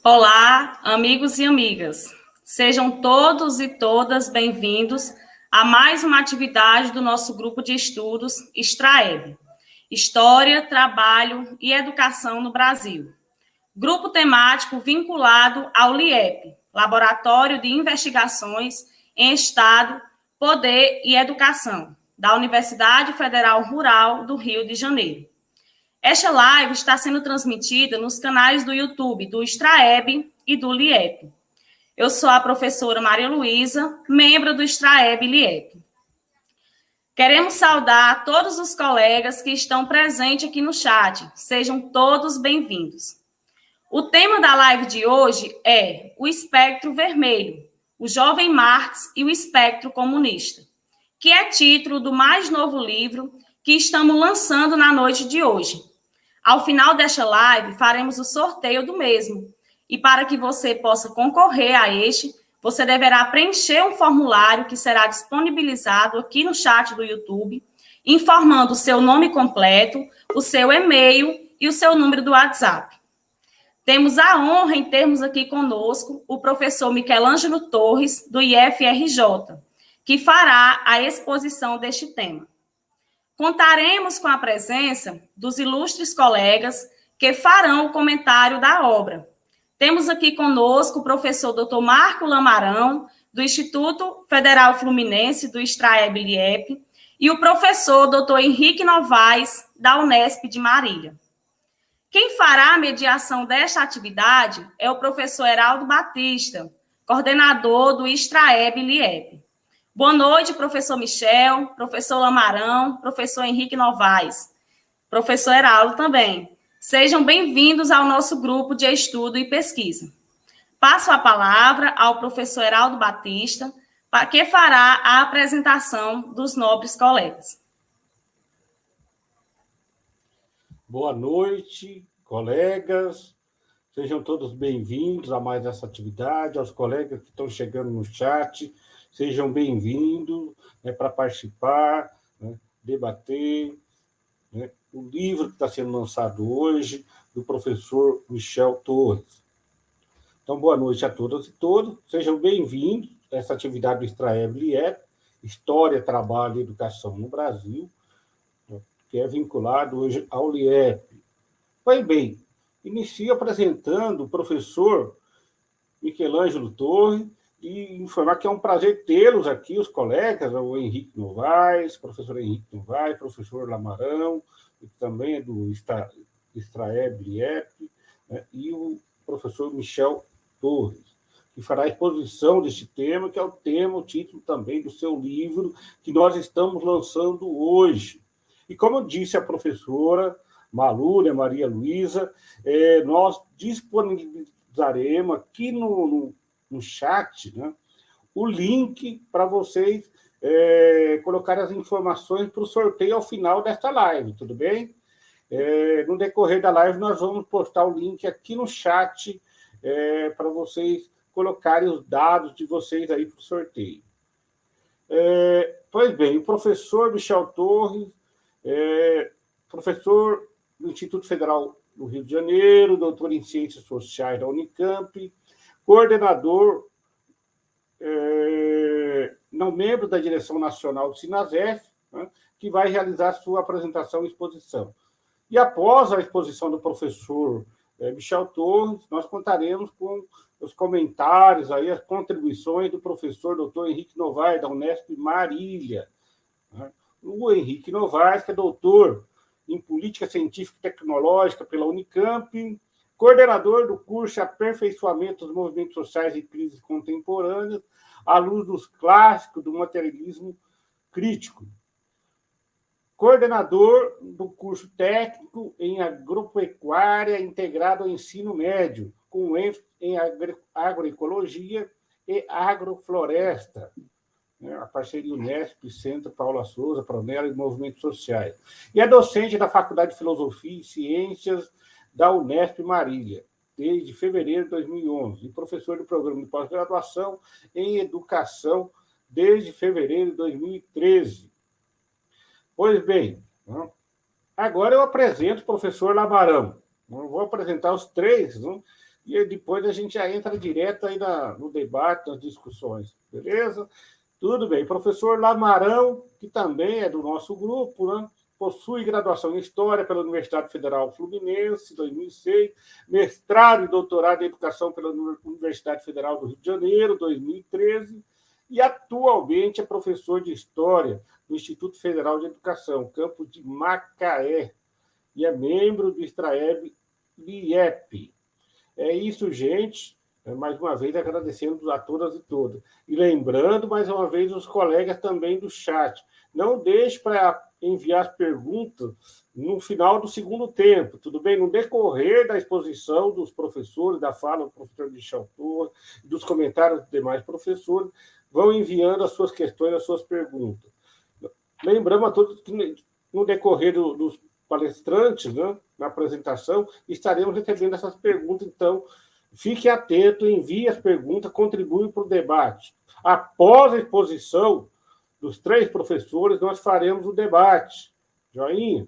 Olá, amigos e amigas. Sejam todos e todas bem-vindos a mais uma atividade do nosso grupo de estudos Extraeb, História, Trabalho e Educação no Brasil. Grupo temático vinculado ao LIEP, Laboratório de Investigações em Estado, Poder e Educação, da Universidade Federal Rural do Rio de Janeiro. Esta live está sendo transmitida nos canais do YouTube do Extraeb e do LIEP. Eu sou a professora Maria Luísa, membro do Extraeb e LIEP. Queremos saudar todos os colegas que estão presentes aqui no chat. Sejam todos bem-vindos. O tema da live de hoje é o espectro vermelho, o jovem Marx e o espectro comunista, que é título do mais novo livro que estamos lançando na noite de hoje. Ao final desta live, faremos o sorteio do mesmo. E para que você possa concorrer a este, você deverá preencher um formulário que será disponibilizado aqui no chat do YouTube, informando o seu nome completo, o seu e-mail e o seu número do WhatsApp. Temos a honra em termos aqui conosco o professor Michelangelo Torres, do IFRJ, que fará a exposição deste tema. Contaremos com a presença dos ilustres colegas que farão o comentário da obra. Temos aqui conosco o professor Dr. Marco Lamarão, do Instituto Federal Fluminense, do Extraeb-LIEP, e o professor Dr. Henrique Novaes, da Unesp de Marília. Quem fará a mediação desta atividade é o professor Heraldo Batista, coordenador do Extraeb-LIEP. Boa noite, professor Michel, professor Lamarão, professor Henrique Novaes, professor Heraldo também. Sejam bem-vindos ao nosso grupo de estudo e pesquisa. Passo a palavra ao professor Heraldo Batista, que fará a apresentação dos nobres colegas. Boa noite, colegas. Sejam todos bem-vindos a mais essa atividade, aos colegas que estão chegando no chat. Sejam bem-vindos para participar, debater o livro que está sendo lançado hoje, do professor Michel Torres. Então, boa noite a todas e todos. Sejam bem-vindos a essa atividade do Extraeb-LIEP, História, Trabalho e Educação no Brasil, que é vinculado hoje ao LIEP. Pois bem, inicio apresentando o professor Michelangelo Torres, e informar que é um prazer tê-los aqui, os colegas, o Henrique Novaes, professor Henrique Novaes, professor Lamarão, que também é do Extraeb-LIEP, e o professor Michel Torres, que fará a exposição deste tema, que é o título também do seu livro, que nós estamos lançando hoje. E como disse a professora Malu, Maria Luísa, nós disponibilizaremos aqui no chat, o link para vocês colocar as informações para o sorteio ao final desta live, tudo bem? No decorrer da live, nós vamos postar o link aqui no chat para vocês colocarem os dados de vocês aí para o sorteio. Pois bem, o professor Michel Torres, professor do Instituto Federal do Rio de Janeiro, doutor em Ciências Sociais da Unicamp, coordenador, não membro da direção nacional do Sinasef, que vai realizar sua apresentação e exposição. E após a exposição do professor Michel Torres, nós contaremos com os comentários, aí, as contribuições do professor Dr. Henrique Novaes, da Unesp Marília. O Henrique Novaes, que é doutor em Política Científica e Tecnológica pela Unicamp, coordenador do curso Aperfeiçoamento dos Movimentos Sociais e Crises Contemporâneas, à luz dos clássicos do materialismo crítico. Coordenador do curso técnico em agropecuária integrado ao ensino médio, com ênfase em agroecologia e agrofloresta, a parceria Unesp, Centro Paula Souza, Pronera e Movimentos Sociais. E é docente da Faculdade de Filosofia e Ciências da Unesp Marília, desde fevereiro de 2011, e professor do programa de pós-graduação em Educação desde fevereiro de 2013. Pois bem, agora eu apresento o professor Lamarão. Eu vou apresentar os três, e depois a gente já entra direto aí no debate, nas discussões, beleza? Tudo bem. Professor Lamarão, que também é do nosso grupo, né? Possui graduação em História pela Universidade Federal Fluminense, 2006, mestrado e doutorado em Educação pela Universidade Federal do Rio de Janeiro, 2013, e atualmente é professor de História no Instituto Federal de Educação, campus de Macaé, e é membro do Straeb Liep. É isso, gente. Mais uma vez, agradecendo a todas e todas. E lembrando, mais uma vez, os colegas também do chat. Não deixe para enviar as perguntas no final do segundo tempo, tudo bem? No decorrer da exposição dos professores, da fala do professor Michel Torres, dos comentários dos demais professores, vão enviando as suas questões, as suas perguntas. Lembramos a todos que no decorrer dos palestrantes, né, na apresentação, estaremos recebendo essas perguntas, então fique atento, envie as perguntas, contribui para o debate. Após a exposição dos 3 professores, nós faremos o debate. Joinha?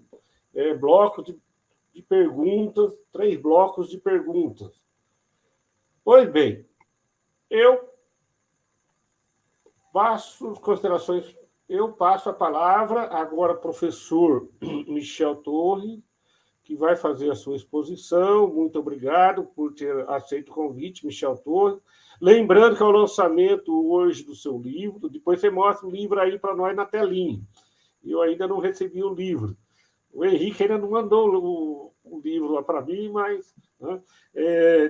Bloco de perguntas, 3 blocos de perguntas. Pois bem, eu passo considerações. Eu passo a palavra agora ao professor Michel Torres, que vai fazer a sua exposição. Muito obrigado por ter aceito o convite, Michel Torres. Lembrando que é o lançamento hoje do seu livro, depois você mostra o livro aí para nós na telinha. Eu ainda não recebi o livro. O Henrique ainda não mandou o livro lá para mim, mas né,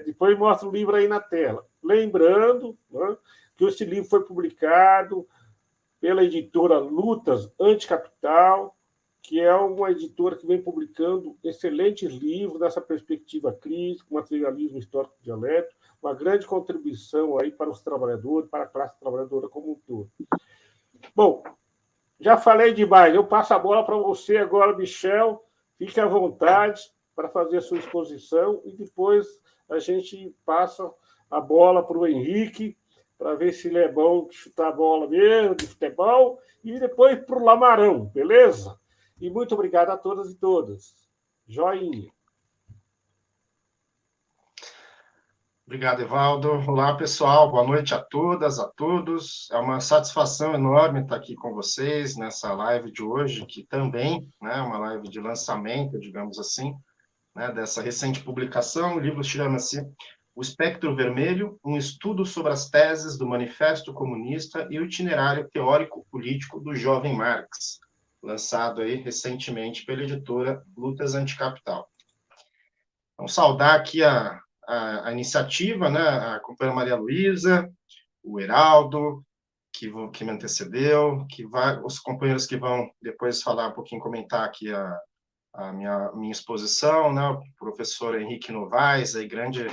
depois mostra o livro aí na tela. Lembrando, né, que esse livro foi publicado pela editora Lutas Anticapital, que é uma editora que vem publicando excelentes livros nessa perspectiva crítica, materialismo histórico dialético, uma grande contribuição aí para os trabalhadores, para a classe trabalhadora como um todo. Bom, já falei demais, eu passo a bola para você agora, Michel, fique à vontade para fazer a sua exposição e depois a gente passa a bola para o Henrique, para ver se ele é bom de chutar a bola mesmo, de futebol, e depois para o Lamarão, beleza? E muito obrigado a todas e todas. Joinha. Obrigado, Evaldo. Olá, pessoal. Boa noite a todas, a todos. É uma satisfação enorme estar aqui com vocês nessa live de hoje, que também é uma live de lançamento, digamos assim, né, dessa recente publicação. O livro chama-se O Espectro Vermelho, um estudo sobre as teses do Manifesto Comunista e o itinerário teórico-político do jovem Marx, lançado aí recentemente pela editora Lutas Anticapital. Então, saudar aqui a iniciativa, né, a companheira Maria Luísa, o Heraldo, que me antecedeu, os companheiros que vão depois falar um pouquinho, comentar aqui a minha exposição, né, o professor Henrique Novaes, aí, grande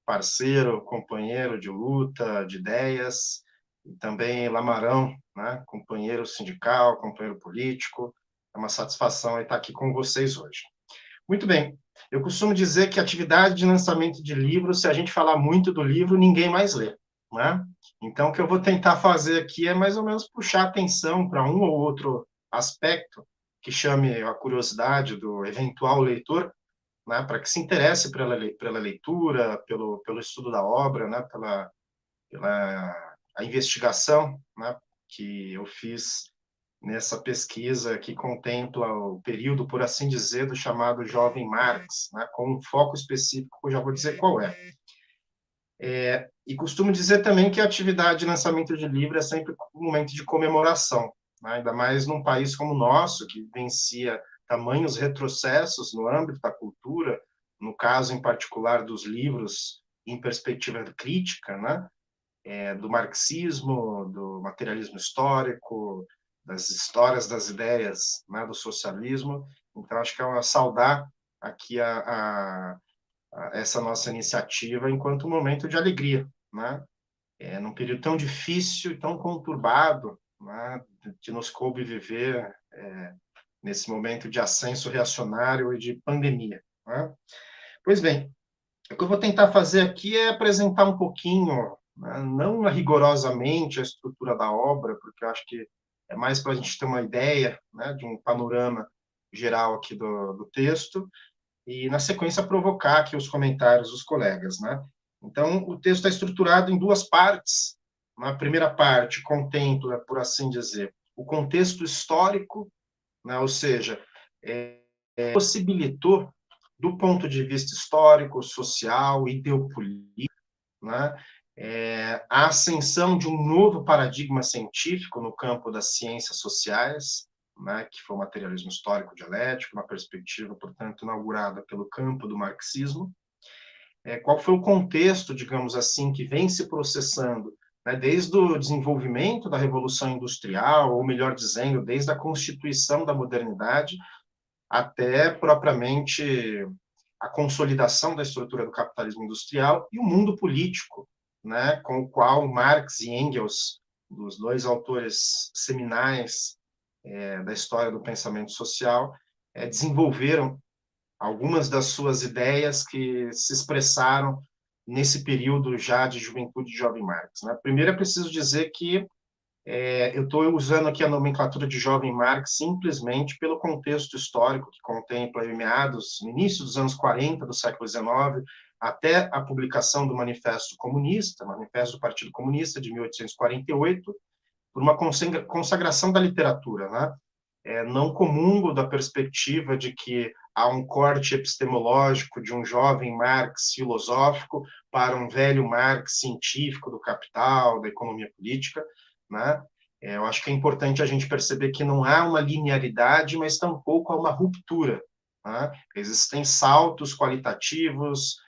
parceiro, companheiro de luta, de ideias, e também Lamarão, né, companheiro sindical, companheiro político. É uma satisfação estar aqui com vocês hoje. Muito bem, eu costumo dizer que a atividade de lançamento de livro, se a gente falar muito do livro, ninguém mais lê, né? Então, o que eu vou tentar fazer aqui é mais ou menos puxar atenção para um ou outro aspecto que chame a curiosidade do eventual leitor, né, para que se interesse pela leitura, pelo estudo da obra, né, pela a investigação, né, que eu fiz nessa pesquisa que contempla o período, por assim dizer, do chamado Jovem Marx, né, com um foco específico, que eu já vou dizer qual é. E costumo dizer também que a atividade de lançamento de livro é sempre um momento de comemoração, né, ainda mais num país como o nosso, que vivencia tamanhos retrocessos no âmbito da cultura, no caso em particular dos livros em perspectiva crítica, né, do marxismo, do materialismo histórico, das histórias das ideias, né, do socialismo. Então, acho que é uma saudar aqui a essa nossa iniciativa enquanto um momento de alegria, né? Num período tão difícil e tão conturbado, né, que nos coube viver nesse momento de ascenso reacionário e de pandemia, né? Pois bem, o que eu vou tentar fazer aqui é apresentar um pouquinho, né, não rigorosamente a estrutura da obra, porque eu acho que é mais para a gente ter uma ideia, né, de um panorama geral aqui do texto, e, na sequência, provocar aqui os comentários dos colegas, né? Então, o texto está estruturado em duas partes. Na primeira parte, contempla, por assim dizer, o contexto histórico, né? Ou seja, possibilitou, do ponto de vista histórico, social e geopolítico, né? A ascensão de um novo paradigma científico no campo das ciências sociais, né, que foi o materialismo histórico dialético, uma perspectiva, portanto, inaugurada pelo campo do marxismo. Qual foi o contexto, digamos assim, que vem se processando, né, desde o desenvolvimento da Revolução Industrial, ou melhor dizendo, desde a constituição da modernidade, até propriamente a consolidação da estrutura do capitalismo industrial e o mundo político, né, com o qual Marx e Engels, dos dois autores seminais da história do pensamento social, desenvolveram algumas das suas ideias que se expressaram nesse período já de juventude de jovem Marx. Né? Primeiro é preciso dizer que eu estou usando aqui a nomenclatura de jovem Marx simplesmente pelo contexto histórico que contempla meados, no início dos anos 40 do século XIX, até a publicação do Manifesto Comunista, Manifesto do Partido Comunista, de 1848, por uma consagração da literatura, né? Não comungo da perspectiva de que há um corte epistemológico de um jovem Marx filosófico para um velho Marx científico do capital, da economia política, né? Eu acho que é importante a gente perceber que não há uma linearidade, mas tampouco há uma ruptura, né? Existem saltos qualitativos,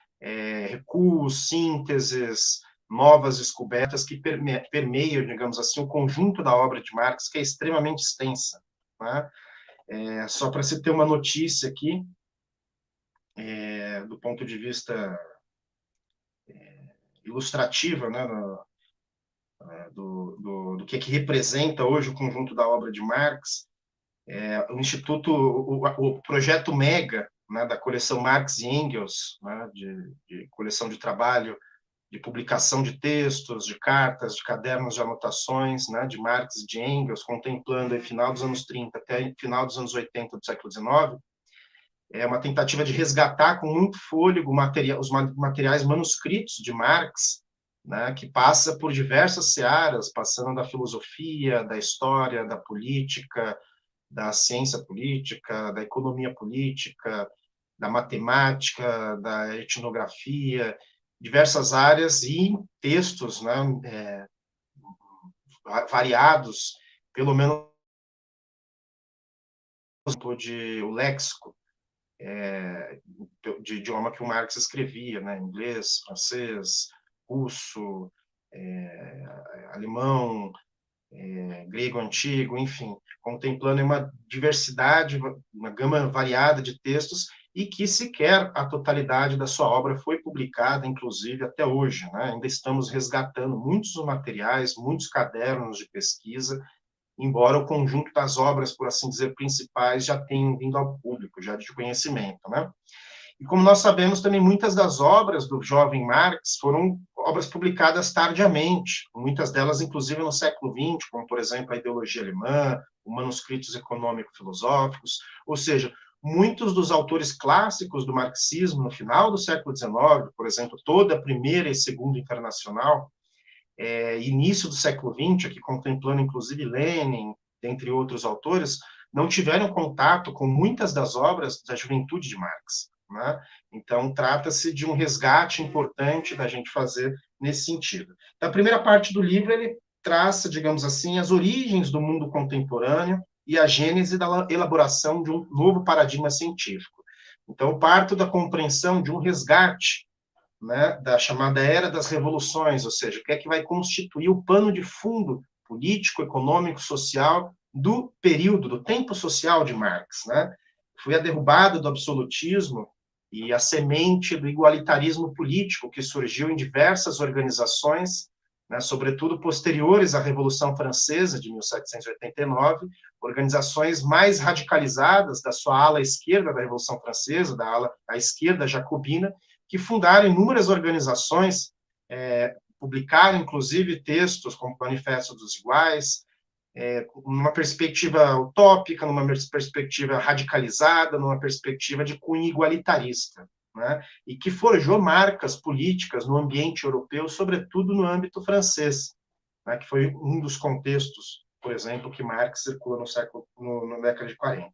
recuos, sínteses, novas descobertas que permeiam, digamos assim, o conjunto da obra de Marx, que é extremamente extensa. Né? Só para se ter uma notícia aqui, do ponto de vista ilustrativo, né, do que representa hoje o conjunto da obra de Marx, o Instituto, o projeto MEGA, né, da coleção Marx e Engels, né, de coleção de trabalho, de publicação de textos, de cartas, de cadernos de anotações, né, de Marx e de Engels, contemplando o final dos anos 30 até o final dos anos 80 do século XIX, é uma tentativa de resgatar com muito fôlego os materiais manuscritos de Marx, né, que passa por diversas searas, passando da filosofia, da história, da política, da ciência política, da economia política, da matemática, da etnografia, diversas áreas e textos, né, variados, pelo menos o léxico de idioma que o Marx escrevia, né, inglês, francês, russo, alemão, grego antigo, enfim, contemplando uma diversidade, uma gama variada de textos e que sequer a totalidade da sua obra foi publicada, inclusive, até hoje. Né? Ainda estamos resgatando muitos materiais, muitos cadernos de pesquisa, embora o conjunto das obras, por assim dizer, principais já tenham vindo ao público, já de conhecimento. Né? E como nós sabemos, também muitas das obras do jovem Marx foram obras publicadas tardiamente, muitas delas, inclusive, no século XX, como, por exemplo, a Ideologia Alemã, os Manuscritos Econômico-Filosóficos, ou seja, muitos dos autores clássicos do marxismo no final do século XIX, por exemplo, toda a Primeira e Segunda Internacional, início do século XX, aqui contemplando, inclusive, Lenin, dentre outros autores, não tiveram contato com muitas das obras da juventude de Marx. Né? Então, trata-se de um resgate importante da gente fazer nesse sentido. Na primeira parte do livro, ele traça, digamos assim, as origens do mundo contemporâneo e a gênese da elaboração de um novo paradigma científico. Então, parto da compreensão de um resgate, né, da chamada Era das Revoluções, ou seja, o que é que vai constituir o pano de fundo político, econômico, social do período, do tempo social de Marx. Né? Foi a derrubada do absolutismo e a semente do igualitarismo político que surgiu em diversas organizações, né, sobretudo posteriores à Revolução Francesa de 1789, organizações mais radicalizadas da sua ala esquerda da Revolução Francesa, da ala à esquerda jacobina, que fundaram inúmeras organizações, publicaram, inclusive, textos como o Manifesto dos Iguais, numa perspectiva utópica, numa perspectiva radicalizada, numa perspectiva de cunho igualitarista. né, e que forjou marcas políticas no ambiente europeu, sobretudo no âmbito francês, né, que foi um dos contextos, por exemplo, que Marx circula na década de 40.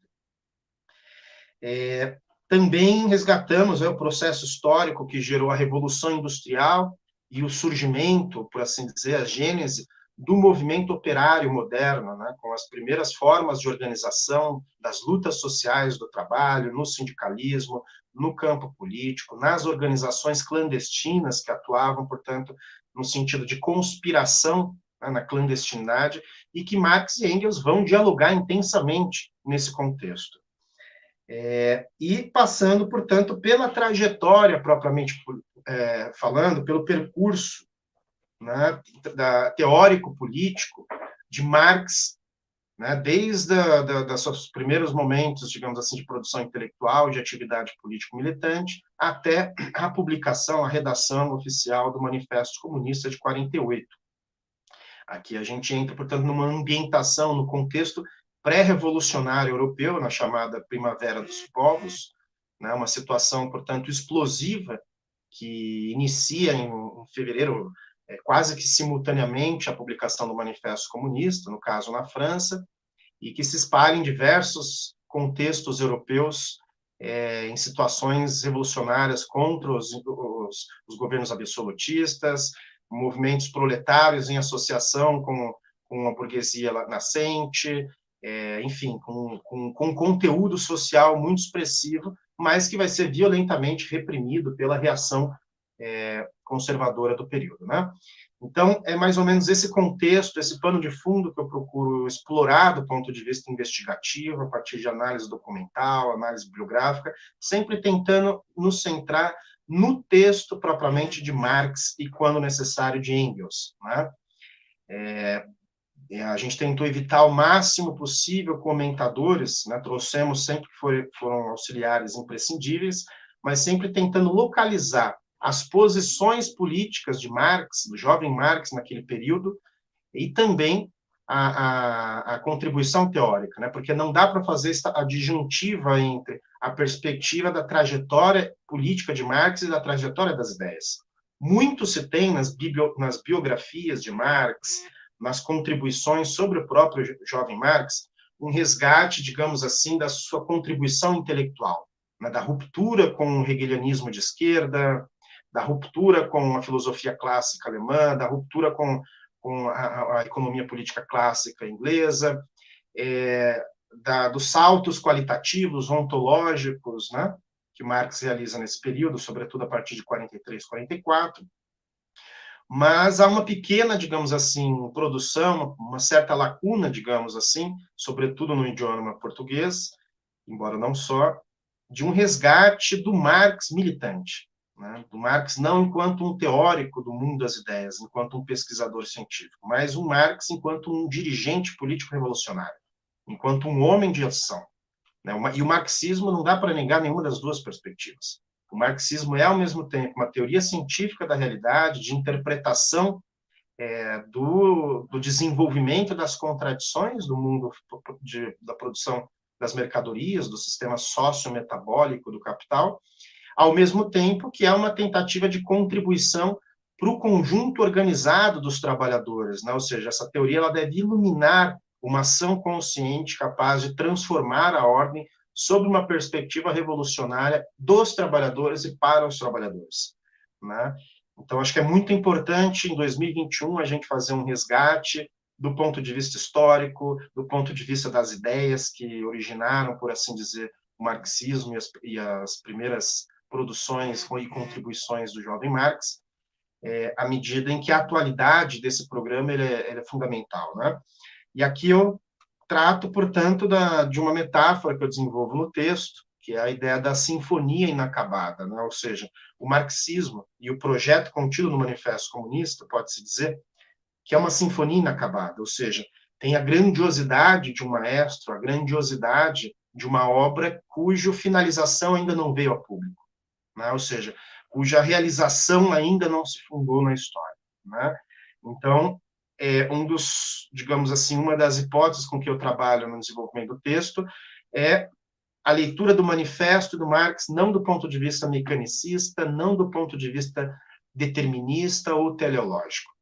Também resgatamos o processo histórico que gerou a Revolução Industrial e o surgimento, por assim dizer, a gênese do movimento operário moderno, né, com as primeiras formas de organização das lutas sociais do trabalho, no sindicalismo, no campo político, nas organizações clandestinas que atuavam, portanto, no sentido de conspiração, né, na clandestinidade, e que Marx e Engels vão dialogar intensamente nesse contexto. E passando, portanto, pela trajetória propriamente falando, pelo percurso, né, teórico-político de Marx, né, desde dos seus primeiros momentos, digamos assim, de produção intelectual, de atividade político-militante, até a publicação, a redação oficial do Manifesto Comunista de 48. Aqui a gente entra, portanto, numa ambientação, no contexto pré-revolucionário europeu, na chamada Primavera dos Povos, né, uma situação, portanto, explosiva, que inicia em fevereiro, quase que simultaneamente a publicação do Manifesto Comunista, no caso na França, e que se espalha em diversos contextos europeus, em situações revolucionárias contra os governos absolutistas, movimentos proletários em associação com a burguesia nascente, enfim, com conteúdo social muito expressivo, mas que vai ser violentamente reprimido pela reação conservadora do período, né? Então, é mais ou menos esse contexto, esse pano de fundo que eu procuro explorar do ponto de vista investigativo, a partir de análise documental, análise bibliográfica, sempre tentando nos centrar no texto propriamente de Marx e, quando necessário, de Engels, né? A gente tentou evitar ao máximo possível comentadores, né? Trouxemos sempre que foram auxiliares imprescindíveis, mas sempre tentando localizar as posições políticas de Marx, do jovem Marx naquele período, e também a contribuição teórica, né? Porque não dá para fazer essa adjuntiva entre a perspectiva da trajetória política de Marx e da trajetória das ideias. Muito se tem nas biografias de Marx, nas contribuições sobre o próprio jovem Marx, um resgate, digamos assim, da sua contribuição intelectual, né? Da ruptura com o hegelianismo de esquerda, da ruptura com a filosofia clássica alemã, da ruptura com a economia política clássica inglesa, dos saltos qualitativos, ontológicos, né, que Marx realiza nesse período, sobretudo a partir de 43, 44. Mas há uma pequena, digamos assim, produção, uma certa lacuna, digamos assim, sobretudo no idioma português, embora não só, de um resgate do Marx militante, né? Do Marx não enquanto um teórico do mundo das ideias, enquanto um pesquisador científico, mas o Marx enquanto um dirigente político revolucionário, enquanto um homem de ação, né? E o marxismo não dá para negar nenhuma das duas perspectivas. O marxismo é, ao mesmo tempo, uma teoria científica da realidade, de interpretação do desenvolvimento das contradições do mundo da produção das mercadorias, do sistema sociometabólico do capital, ao mesmo tempo que é uma tentativa de contribuição para o conjunto organizado dos trabalhadores, né? Ou seja, essa teoria ela deve iluminar uma ação consciente capaz de transformar a ordem sob uma perspectiva revolucionária dos trabalhadores e para os trabalhadores, né? Então, acho que é muito importante, em 2021, a gente fazer um resgate do ponto de vista histórico, do ponto de vista das ideias que originaram, por assim dizer, o marxismo e as primeiras produções e contribuições do jovem Marx, à medida em que a atualidade desse programa ele é fundamental, né? E aqui eu trato, portanto, de uma metáfora que eu desenvolvo no texto, que é a ideia da sinfonia inacabada, né? Ou seja, o marxismo e o projeto contido no Manifesto Comunista, pode-se dizer, que é uma sinfonia inacabada, ou seja, tem a grandiosidade de um maestro, a grandiosidade de uma obra cuja finalização ainda não veio a público, né? Ou seja, cuja realização ainda não se fundou na história, né? Então, digamos assim, uma das hipóteses com que eu trabalho no desenvolvimento do texto é a leitura do manifesto do Marx não do ponto de vista mecanicista, não do ponto de vista determinista ou teleológico,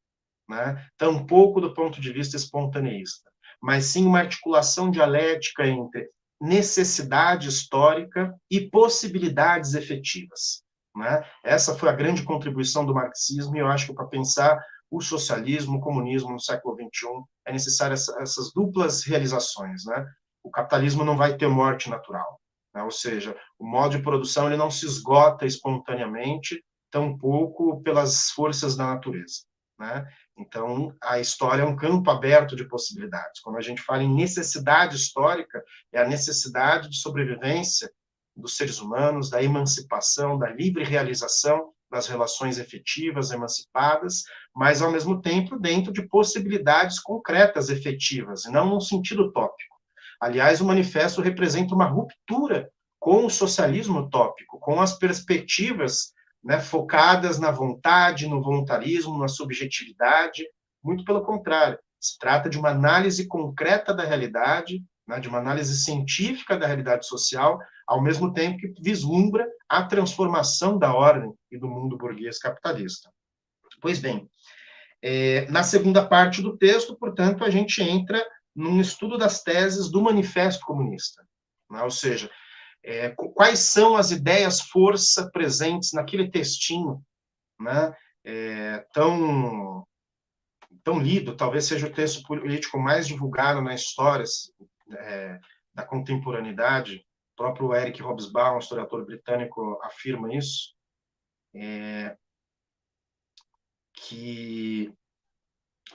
né? Tampouco do ponto de vista espontaneísta, mas sim uma articulação dialética entre necessidade histórica e possibilidades efetivas, né? Essa foi a grande contribuição do marxismo, e eu acho que para pensar o socialismo, o comunismo no século XXI, é necessário essas duplas realizações, né? O capitalismo não vai ter morte natural, né? Ou seja, o modo de produção ele não se esgota espontaneamente, tampouco pelas forças da natureza, né? Então, a história é um campo aberto de possibilidades. Quando a gente fala em necessidade histórica, é a necessidade de sobrevivência dos seres humanos, da emancipação, da livre realização das relações efetivas, emancipadas, mas, ao mesmo tempo, dentro de possibilidades concretas, efetivas, e não num sentido utópico. Aliás, o manifesto representa uma ruptura com o socialismo utópico, com as perspectivas, né, focadas na vontade, no voluntarismo, na subjetividade. Muito pelo contrário, se trata de uma análise concreta da realidade, né, de uma análise científica da realidade social, ao mesmo tempo que vislumbra a transformação da ordem e do mundo burguês capitalista. Pois bem, na segunda parte do texto, portanto, a gente entra num estudo das teses do Manifesto Comunista, né? Ou seja, quais são as ideias-força presentes naquele textinho, né? Tão lido, talvez seja o texto político mais divulgado na história da contemporaneidade. O próprio Eric Hobsbawm, um historiador britânico, afirma isso, que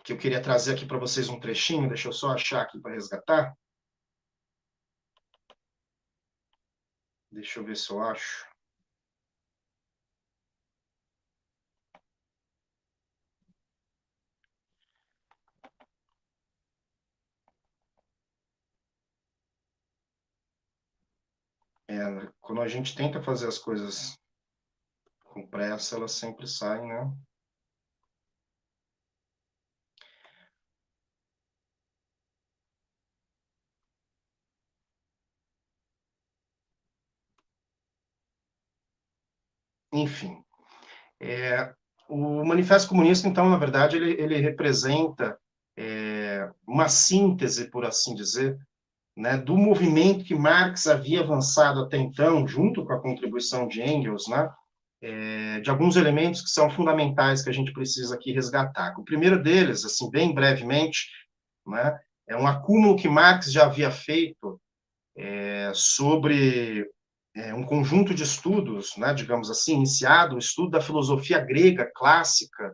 eu queria trazer aqui para vocês um trechinho, deixa eu só achar aqui para resgatar. Deixa eu ver se eu acho. Quando a gente tenta fazer as coisas com pressa, elas sempre saem, né? Enfim, o Manifesto Comunista, então, na verdade, ele representa uma síntese, por assim dizer, né, do movimento que Marx havia avançado até então, junto com a contribuição de Engels, né, de alguns elementos que são fundamentais que a gente precisa aqui resgatar. O primeiro deles, assim, bem brevemente, né, é um acúmulo que Marx já havia feito sobre um conjunto de estudos, né, digamos assim, iniciado, o estudo da filosofia grega clássica,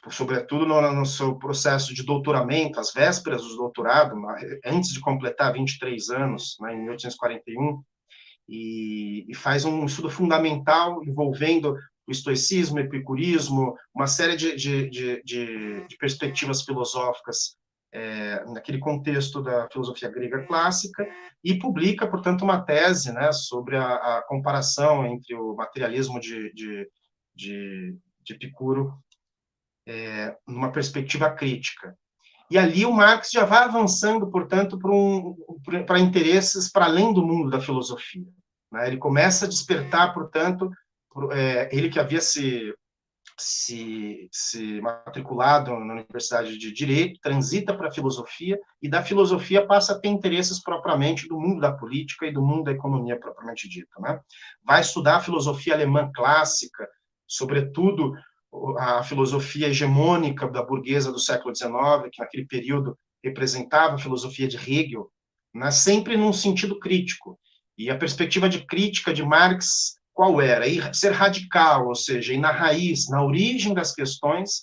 sobretudo no seu processo de doutoramento, às vésperas do doutorado, antes de completar 23 anos, né, em 1841, e faz um estudo fundamental envolvendo o estoicismo, o epicurismo, uma série de perspectivas filosóficas naquele contexto da filosofia grega clássica, e publica, portanto, uma tese, né, sobre a comparação entre o materialismo de Epicuro numa perspectiva crítica. E ali o Marx já vai avançando, portanto, para interesses para além do mundo da filosofia, né? Ele começa a despertar, portanto, ele que havia se matriculado na Universidade de Direito, transita para a filosofia, e da filosofia passa a ter interesses propriamente do mundo da política e do mundo da economia propriamente dita, né? Vai estudar a filosofia alemã clássica, sobretudo a filosofia hegemônica da burguesa do século XIX, que naquele período representava a filosofia de Hegel, né? Sempre num sentido crítico. E a perspectiva de crítica de Marx qual era? Ir ser radical, ou seja, ir na raiz, na origem das questões,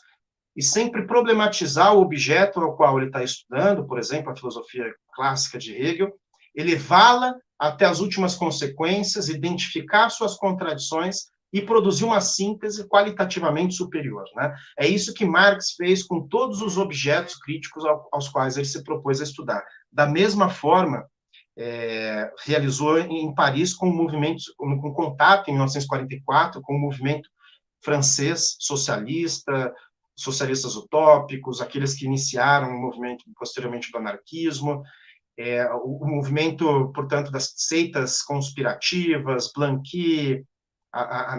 e sempre problematizar o objeto ao qual ele está estudando, por exemplo, a filosofia clássica de Hegel, elevá-la até as últimas consequências, identificar suas contradições e produzir uma síntese qualitativamente superior, né? É isso que Marx fez com todos os objetos críticos aos quais ele se propôs a estudar. Da mesma forma, realizou em Paris com contato em 1944 com o movimento francês socialista, socialistas utópicos, aqueles que iniciaram o movimento posteriormente do anarquismo, o movimento, portanto, das seitas conspirativas, Blanqui,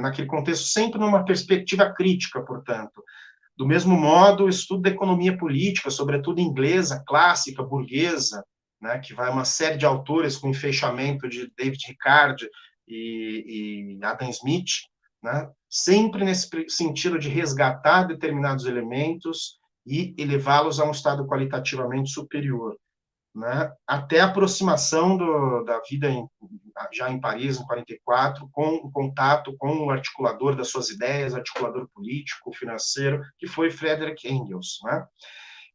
naquele contexto, sempre numa perspectiva crítica, portanto. Do mesmo modo, o estudo da economia política, sobretudo inglesa, clássica, burguesa, né, que vai uma série de autores com enfeixamento de David Ricardo e Adam Smith, né, sempre nesse sentido de resgatar determinados elementos e elevá-los a um estado qualitativamente superior, né, até a aproximação da vida já em Paris, em 44, com o contato com o articulador das suas ideias, articulador político, financeiro, que foi Friedrich Engels, né?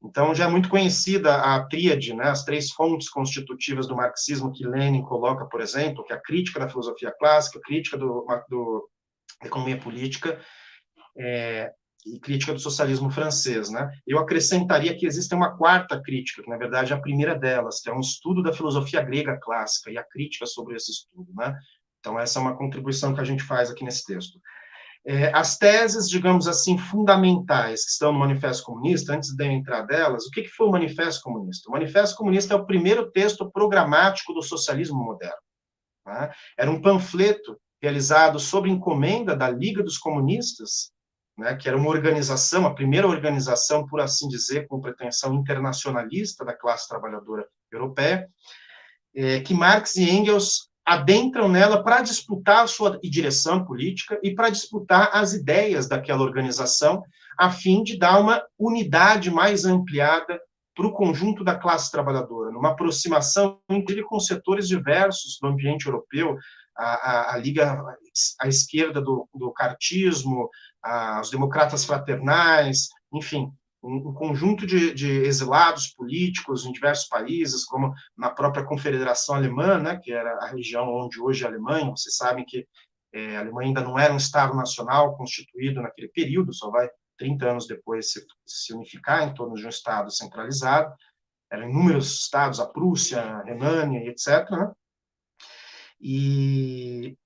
Então, já é muito conhecida a tríade, né, as 3 fontes constitutivas do marxismo que Lenin coloca, por exemplo, que é a crítica da filosofia clássica, a crítica da economia política, e crítica do socialismo francês, né? Eu acrescentaria que existe uma 4ª crítica, que na verdade é a primeira delas, que é um estudo da filosofia grega clássica e a crítica sobre esse estudo, né? Então essa é uma contribuição que a gente faz aqui nesse texto. As teses, digamos assim, fundamentais que estão no Manifesto Comunista, antes de eu entrar delas, o que foi o Manifesto Comunista? O Manifesto Comunista é o primeiro texto programático do socialismo moderno, né? Era um panfleto realizado sob encomenda da Liga dos Comunistas, né, que era uma organização, a primeira organização, por assim dizer, com pretensão internacionalista da classe trabalhadora europeia, que Marx e Engels adentram nela para disputar a sua direção política e para disputar as ideias daquela organização, a fim de dar uma unidade mais ampliada para o conjunto da classe trabalhadora, numa aproximação, inclusive, com setores diversos do ambiente europeu, a Liga à esquerda do cartismo, os democratas fraternais, enfim, um conjunto de exilados políticos em diversos países, como na própria Confederação Alemã, né, que era a região onde hoje é a Alemanha. Vocês sabem que a Alemanha ainda não era um Estado nacional constituído naquele período, só vai 30 anos depois se unificar em torno de um Estado centralizado. Eram inúmeros estados, a Prússia, a Renânia, etc., né? E,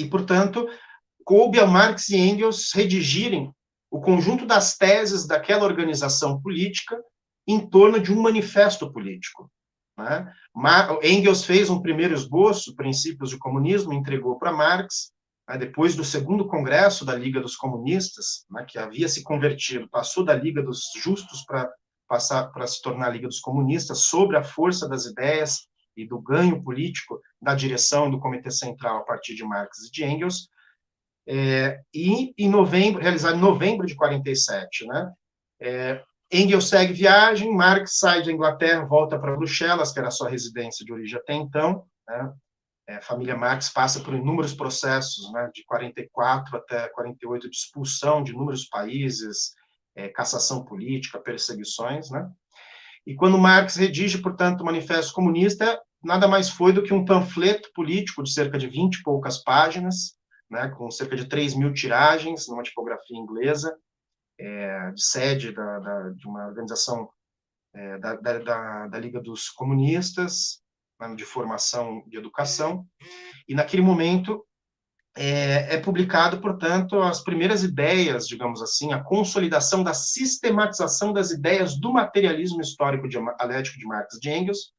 portanto, coube a Marx e Engels redigirem o conjunto das teses daquela organização política em torno de um manifesto político, né? Engels fez um primeiro esboço, Princípios do Comunismo, entregou para Marx, né, depois do segundo congresso da Liga dos Comunistas, né, que havia se convertido, passou da Liga dos Justos para se tornar a Liga dos Comunistas, sobre a força das ideias e do ganho político da direção do Comitê Central a partir de Marx e de Engels, e realizado em novembro de 47, né? Engels segue viagem, Marx sai da Inglaterra, volta para Bruxelas, que era a sua residência de origem até então, né? A família Marx passa por inúmeros processos, né, de 44 até 48, de expulsão de inúmeros países, cassação política, perseguições, né? E quando Marx redige, portanto, o Manifesto Comunista, nada mais foi do que um panfleto político de cerca de 20 e poucas páginas, né, com cerca de 3.000 tiragens, numa tipografia inglesa, de sede de uma organização da Liga dos Comunistas, né, de formação de educação, e naquele momento é publicado, portanto, as primeiras ideias, digamos assim, a consolidação da sistematização das ideias do materialismo histórico dialético de Marx e de Engels,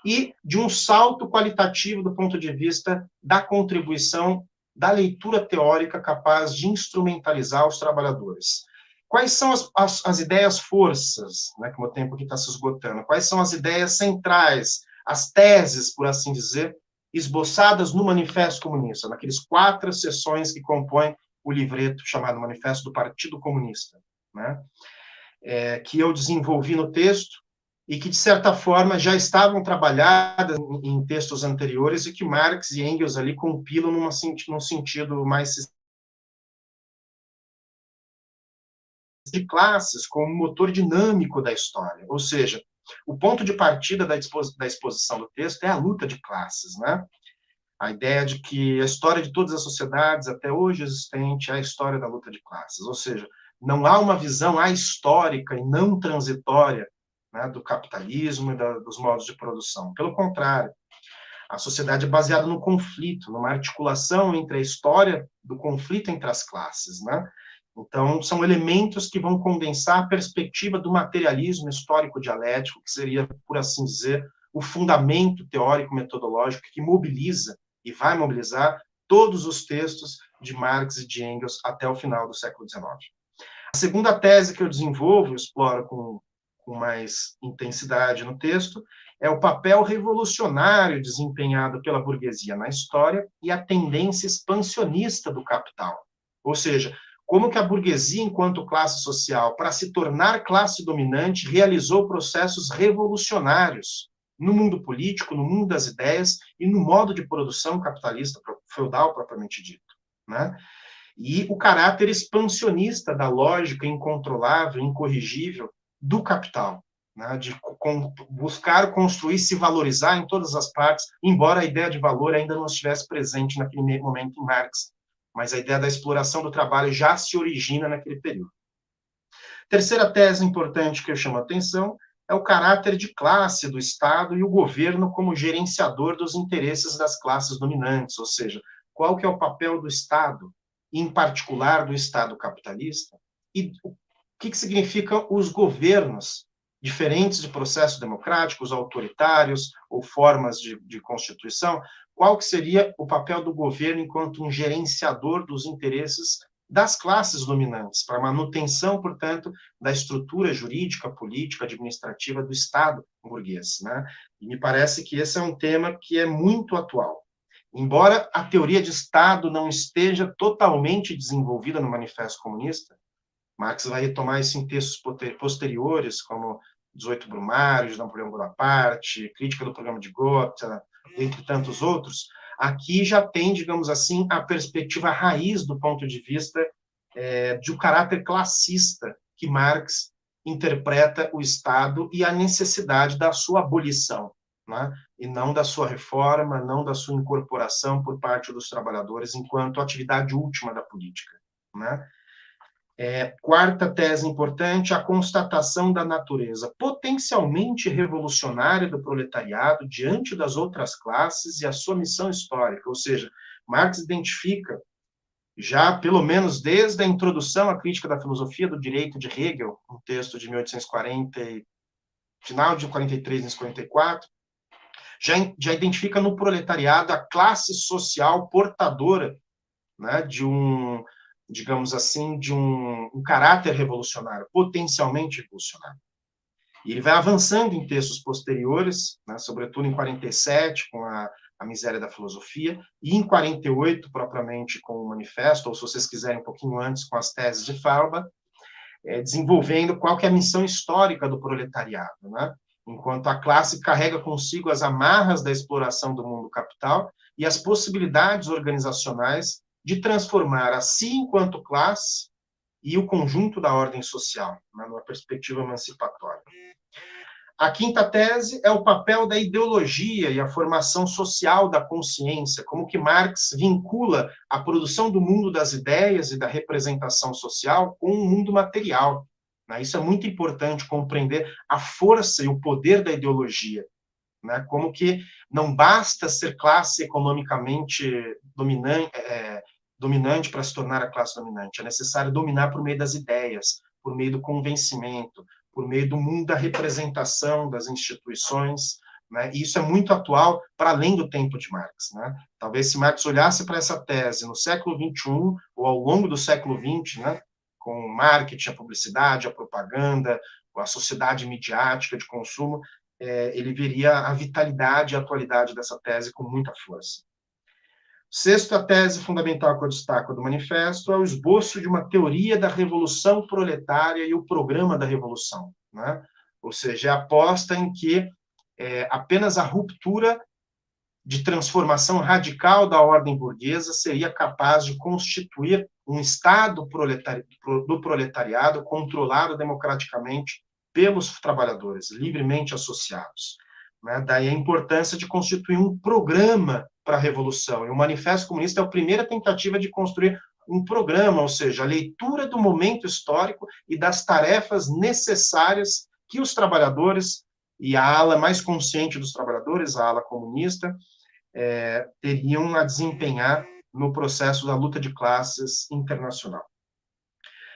e de um salto qualitativo do ponto de vista da contribuição da leitura teórica capaz de instrumentalizar os trabalhadores. Quais são as ideias forças, né, que o meu tempo aqui está se esgotando, quais são as ideias centrais, as teses, por assim dizer, esboçadas no Manifesto Comunista, naqueles 4 seções que compõem o livreto chamado Manifesto do Partido Comunista, né, que eu desenvolvi no texto e que, de certa forma, já estavam trabalhadas em textos anteriores e que Marx e Engels ali compilam num sentido mais de classes como motor dinâmico da história, ou seja, o ponto de partida da exposição do texto é a luta de classes, né? A ideia de que a história de todas as sociedades até hoje existente é a história da luta de classes, ou seja, não há uma visão ahistórica e não transitória, né, do capitalismo e dos modos de produção. Pelo contrário, a sociedade é baseada no conflito, numa articulação entre a história do conflito entre as classes, né? Então, são elementos que vão condensar a perspectiva do materialismo histórico-dialético, que seria, por assim dizer, o fundamento teórico-metodológico que mobiliza e vai mobilizar todos os textos de Marx e de Engels até o final do século XIX. A segunda tese que eu desenvolvo e exploro com mais intensidade no texto é o papel revolucionário desempenhado pela burguesia na história e a tendência expansionista do capital. Ou seja, como que a burguesia, enquanto classe social, para se tornar classe dominante, realizou processos revolucionários no mundo político, no mundo das ideias e no modo de produção capitalista feudal propriamente dito, né? E o caráter expansionista da lógica incontrolável, incorrigível do capital, né? De buscar construir, se valorizar em todas as partes, embora a ideia de valor ainda não estivesse presente naquele momento em Marx, mas a ideia da exploração do trabalho já se origina naquele período. Terceira tese importante que eu chamo a atenção é o caráter de classe do Estado e o governo como gerenciador dos interesses das classes dominantes, ou seja, qual que é o papel do Estado, em particular do Estado capitalista, e o que significam os governos, diferentes de processos democráticos, autoritários ou formas de constituição, qual que seria o papel do governo enquanto um gerenciador dos interesses das classes dominantes, para a manutenção, portanto, da estrutura jurídica, política, administrativa do Estado burguês, né? E me parece que esse é um tema que é muito atual. Embora a teoria de Estado não esteja totalmente desenvolvida no Manifesto Comunista, Marx vai retomar isso em textos posteriores, como 18 Brumários, Napoleão Bonaparte, Crítica do Programa de Gotha, entre tantos outros. Aqui já tem, digamos assim, a perspectiva raiz do ponto de vista de um caráter classista que Marx interpreta o Estado e a necessidade da sua abolição, né? E não da sua reforma, não da sua incorporação por parte dos trabalhadores enquanto atividade última da política, né? Quarta tese importante, a constatação da natureza potencialmente revolucionária do proletariado diante das outras classes e a sua missão histórica, ou seja, Marx identifica, já pelo menos desde a introdução à crítica da filosofia do direito de Hegel, um texto de 1840, final de 43, 1944, já identifica no proletariado a classe social portadora, né, de digamos assim, de um caráter revolucionário, potencialmente revolucionário. E ele vai avançando em textos posteriores, né, sobretudo em 47, com a Miséria da Filosofia, e em 48, propriamente, com o Manifesto, ou se vocês quiserem um pouquinho antes, com as teses de Feuerbach, desenvolvendo qual que é a missão histórica do proletariado, né? Enquanto a classe carrega consigo as amarras da exploração do mundo capital e as possibilidades organizacionais de transformar a si enquanto classe e o conjunto da ordem social, né, numa perspectiva emancipatória. A quinta tese é o papel da ideologia e a formação social da consciência, como que Marx vincula a produção do mundo das ideias e da representação social com o mundo material. Né? Isso é muito importante, compreender a força e o poder da ideologia. Né? Como que não basta ser classe economicamente dominante para se tornar a classe dominante. É necessário dominar por meio das ideias, por meio do convencimento, por meio do mundo da representação das instituições, né? E isso é muito atual para além do tempo de Marx, né? Talvez se Marx olhasse para essa tese no século XXI ou ao longo do século XX, né, com o marketing, a publicidade, a propaganda, a sociedade midiática de consumo, ele veria a vitalidade e a atualidade dessa tese com muita força. Sexta tese fundamental que eu destaco do manifesto é o esboço de uma teoria da revolução proletária e o programa da revolução, né? Ou seja, a aposta em que apenas a ruptura de transformação radical da ordem burguesa seria capaz de constituir um Estado do proletariado controlado democraticamente pelos trabalhadores, livremente associados. Né? Daí a importância de constituir um programa para a revolução. E o Manifesto Comunista é a primeira tentativa de construir um programa, ou seja, a leitura do momento histórico e das tarefas necessárias que os trabalhadores e a ala mais consciente dos trabalhadores, a ala comunista, teriam a desempenhar no processo da luta de classes internacional.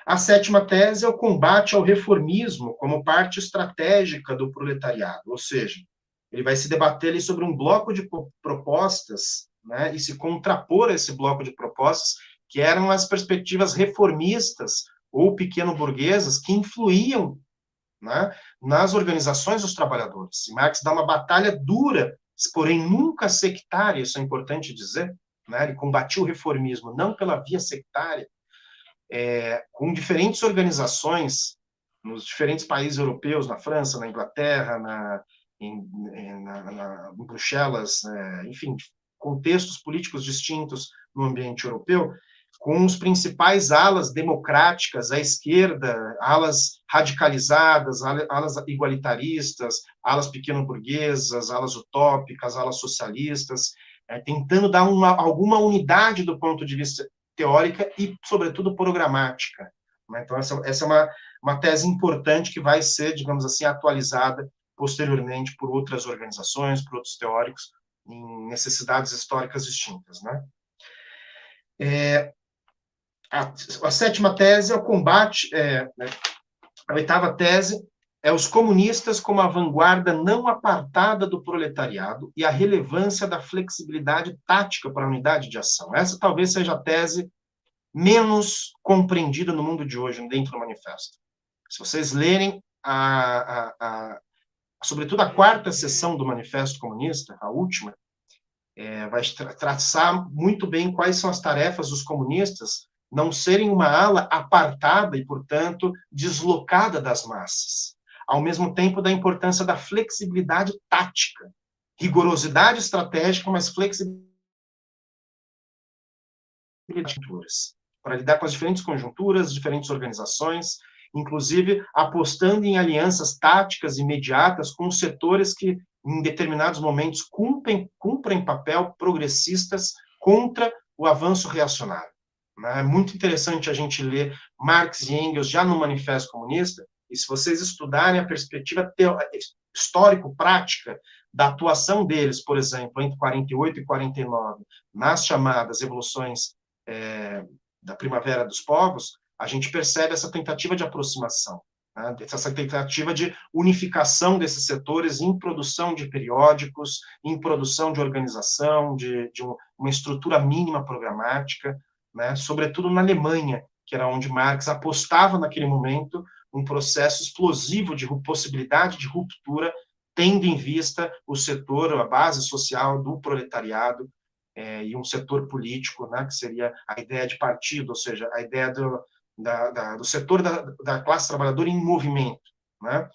A sétima tese é o combate ao reformismo como parte estratégica do proletariado, ou seja, ele vai se debater ali sobre um bloco de propostas, né, e se contrapor a esse bloco de propostas, que eram as perspectivas reformistas ou pequeno-burguesas que influíam, né, nas organizações dos trabalhadores. E Marx dá uma batalha dura, porém nunca sectária, isso é importante dizer, né, ele combatia o reformismo não pela via sectária, com diferentes organizações nos diferentes países europeus, na França, na Inglaterra, em Bruxelas, enfim, contextos políticos distintos no ambiente europeu, com os principais alas democráticas, à esquerda, alas radicalizadas, alas igualitaristas, alas pequeno-burguesas, alas utópicas, alas socialistas, tentando dar alguma unidade do ponto de vista teórica e, sobretudo, programática. Então, essa é uma tese importante que vai ser, digamos assim, atualizada posteriormente por outras organizações, por outros teóricos, em necessidades históricas distintas, né? A sétima tese é o combate, a oitava tese é os comunistas como a vanguarda não apartada do proletariado e a relevância da flexibilidade tática para a unidade de ação. Essa talvez seja a tese menos compreendida no mundo de hoje, dentro do manifesto. Se vocês lerem, sobretudo a quarta seção do Manifesto Comunista, a última, vai traçar muito bem quais são as tarefas dos comunistas não serem uma ala apartada e, portanto, deslocada das massas. Ao mesmo tempo, da importância da flexibilidade tática, rigorosidade estratégica, mas flexibilidade para lidar com as diferentes conjunturas, diferentes organizações, inclusive apostando em alianças táticas imediatas com setores que, em determinados momentos, cumprem papel progressistas contra o avanço reacionário. É muito interessante a gente ler Marx e Engels já no Manifesto Comunista, e se vocês estudarem a perspectiva histórico-prática da atuação deles, por exemplo, entre 48 e 49, nas chamadas revoluções da Primavera dos Povos, a gente percebe essa tentativa de aproximação, né? Essa tentativa de unificação desses setores em produção de periódicos, em produção de organização, de uma estrutura mínima programática, né? Sobretudo na Alemanha, que era onde Marx apostava naquele momento um processo explosivo de possibilidade de ruptura, tendo em vista o setor, a base social do proletariado, e um setor político, né, que seria a ideia de partido, ou seja, a ideia do setor da classe trabalhadora em movimento, né?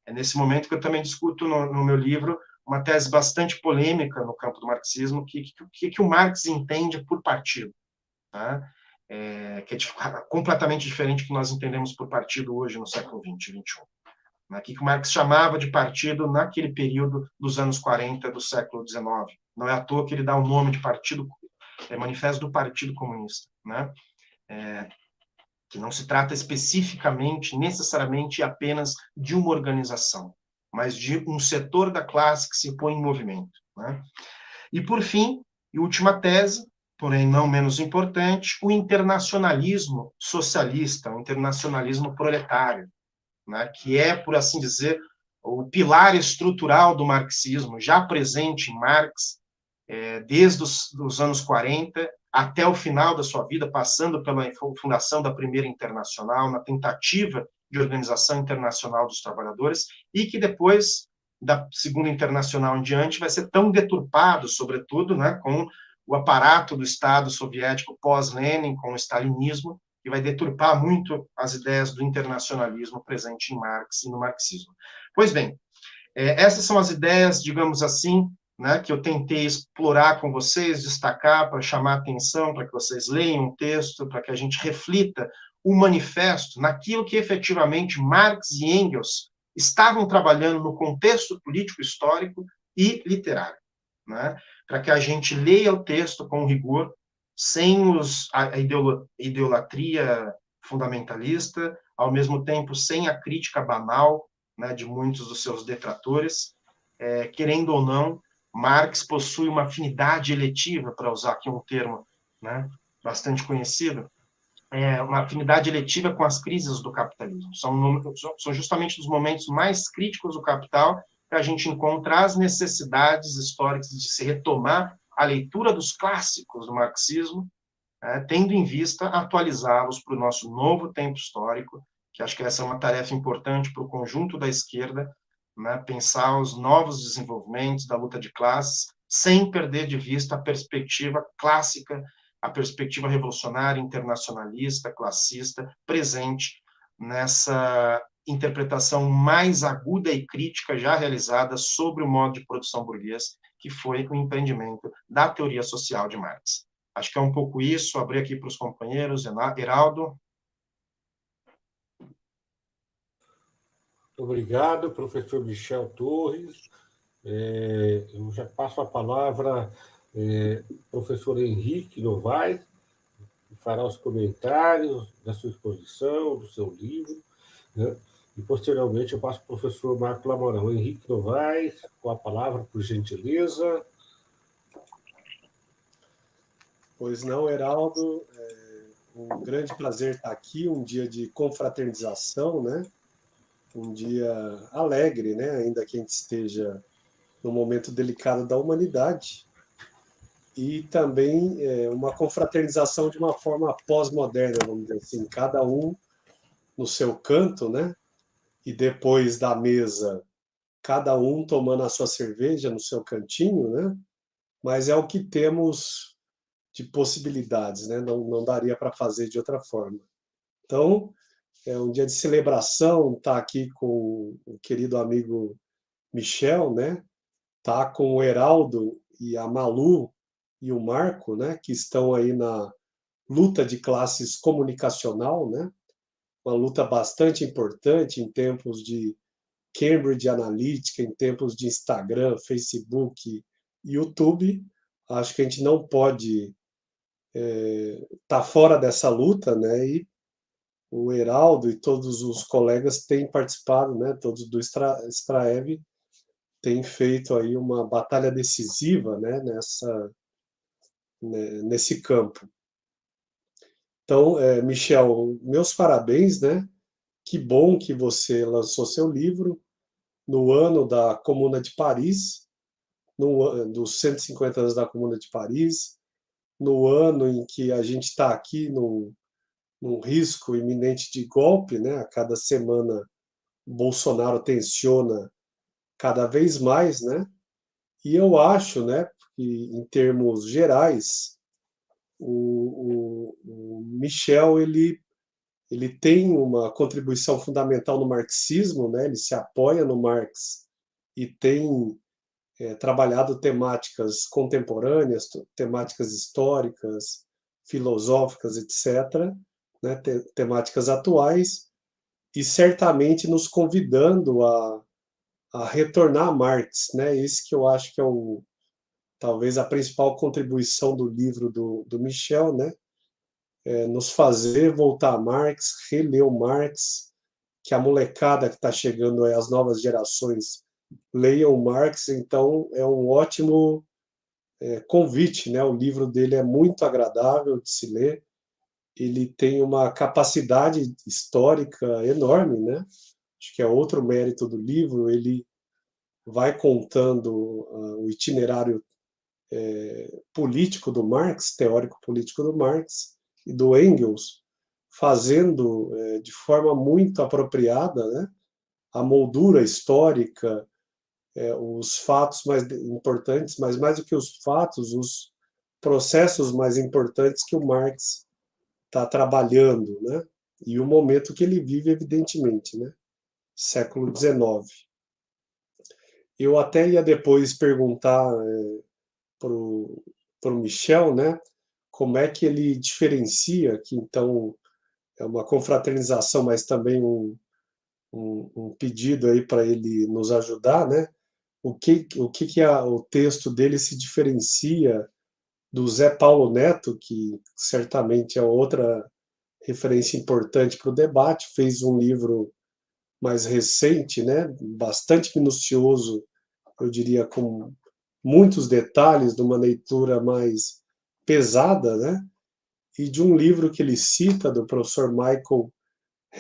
É nesse momento que eu também discuto no meu livro uma tese bastante polêmica no campo do marxismo, que o Marx entende por partido, tá? Que é completamente diferente do que nós entendemos por partido hoje no século XX e XXI. O que o Marx chamava de partido naquele período dos anos 40 do século XIX. Não é à toa que ele dá o nome de partido, Manifesto do Partido Comunista, né? Que não se trata especificamente, necessariamente, apenas de uma organização, mas de um setor da classe que se põe em movimento, né? E, por fim, e última tese, porém não menos importante, o internacionalismo socialista, o internacionalismo proletário, né, que é, por assim dizer, o pilar estrutural do marxismo, já presente em Marx, desde os anos 40 até o final da sua vida, passando pela fundação da Primeira Internacional, na tentativa de organização internacional dos trabalhadores, e que depois da Segunda Internacional em diante vai ser tão deturpado, sobretudo, né, com o aparato do Estado soviético pós-Lenin, com o stalinismo, que vai deturpar muito as ideias do internacionalismo presente em Marx e no marxismo. Pois bem, essas são as ideias, digamos assim, né, que eu tentei explorar com vocês, destacar para chamar a atenção, para que vocês leiam o texto, para que a gente reflita o manifesto naquilo que efetivamente Marx e Engels estavam trabalhando no contexto político, histórico e literário, né, para que a gente leia o texto com rigor, sem a idolatria fundamentalista, ao mesmo tempo sem a crítica banal, né, de muitos dos seus detratores. Querendo ou não, Marx possui uma afinidade eletiva, para usar aqui um termo, né, bastante conhecido, uma afinidade eletiva com as crises do capitalismo. São justamente os momentos mais críticos do Capital que a gente encontra as necessidades históricas de se retomar a leitura dos clássicos do marxismo, tendo em vista atualizá-los para o nosso novo tempo histórico, que acho que essa é uma tarefa importante para o conjunto da esquerda, né, pensar os novos desenvolvimentos da luta de classes, sem perder de vista a perspectiva clássica, a perspectiva revolucionária, internacionalista, classista, presente nessa interpretação mais aguda e crítica já realizada sobre o modo de produção burguês, que foi o empreendimento da teoria social de Marx. Acho que é um pouco isso. Abrir aqui para os companheiros. Heraldo. Obrigado, professor Michel Torres. Eu já passo a palavra ao professor Henrique Novaes, que fará os comentários da sua exposição, do seu livro, né? E, posteriormente, eu passo para o professor Marco Lamorão. Henrique Novaes, com a palavra, por gentileza. Pois não, Heraldo, um grande prazer estar aqui, um dia de confraternização, né? Um dia alegre, né? Ainda que a gente esteja num momento delicado da humanidade, e também uma confraternização de uma forma pós-moderna, vamos dizer assim, cada um no seu canto, né? E depois da mesa, cada um tomando a sua cerveja no seu cantinho, né? Mas é o que temos de possibilidades, né? Não daria para fazer de outra forma. Então, é um dia de celebração, tá aqui com o querido amigo Michel, né? Tá com o Heraldo e a Malu e o Marco, né? Que estão aí na luta de classes comunicacional, né? Uma luta bastante importante em tempos de Cambridge Analytica, em tempos de Instagram, Facebook, YouTube. Acho que a gente não pode estar fora dessa luta, né? E o Heraldo e todos os colegas têm participado, né? Todos do Straeb têm feito aí uma batalha decisiva, né? Nesse campo. Então, Michel, meus parabéns, né? Que bom que você lançou seu livro no ano da Comuna de Paris, dos 150 anos da Comuna de Paris, no ano em que a gente está aqui num risco iminente de golpe, né? A cada semana Bolsonaro tensiona cada vez mais, né? E eu acho, né, que em termos gerais, o Michel ele tem uma contribuição fundamental no marxismo, né? Ele se apoia no Marx e tem trabalhado temáticas contemporâneas, temáticas históricas, filosóficas, etc., né? Temáticas atuais, e certamente nos convidando a retornar a Marx, né? Esse que eu acho que é talvez a principal contribuição do livro do Michel, né? Nos fazer voltar a Marx, reler o Marx, que a molecada que está chegando aí, as novas gerações, leiam Marx. Então é um ótimo convite, né? O livro dele é muito agradável de se ler, ele tem uma capacidade histórica enorme, né? Acho que é outro mérito do livro, ele vai contando o itinerário político do Marx, teórico político do Marx e do Engels, fazendo de forma muito apropriada, né, a moldura histórica, os fatos mais importantes, mas mais do que os fatos, os processos mais importantes que o Marx está trabalhando, né, e o momento que ele vive, evidentemente, né, século XIX. Eu até ia depois perguntar para o Michel, né, como é que ele diferencia, que então é uma confraternização, mas também um pedido aí para ele nos ajudar, né? O que o texto dele se diferencia do Zé Paulo Neto, que certamente é outra referência importante para o debate, fez um livro mais recente, né? Bastante minucioso, eu diria, com muitos detalhes, de uma leitura mais pesada, né? e de um livro que ele cita do professor Michael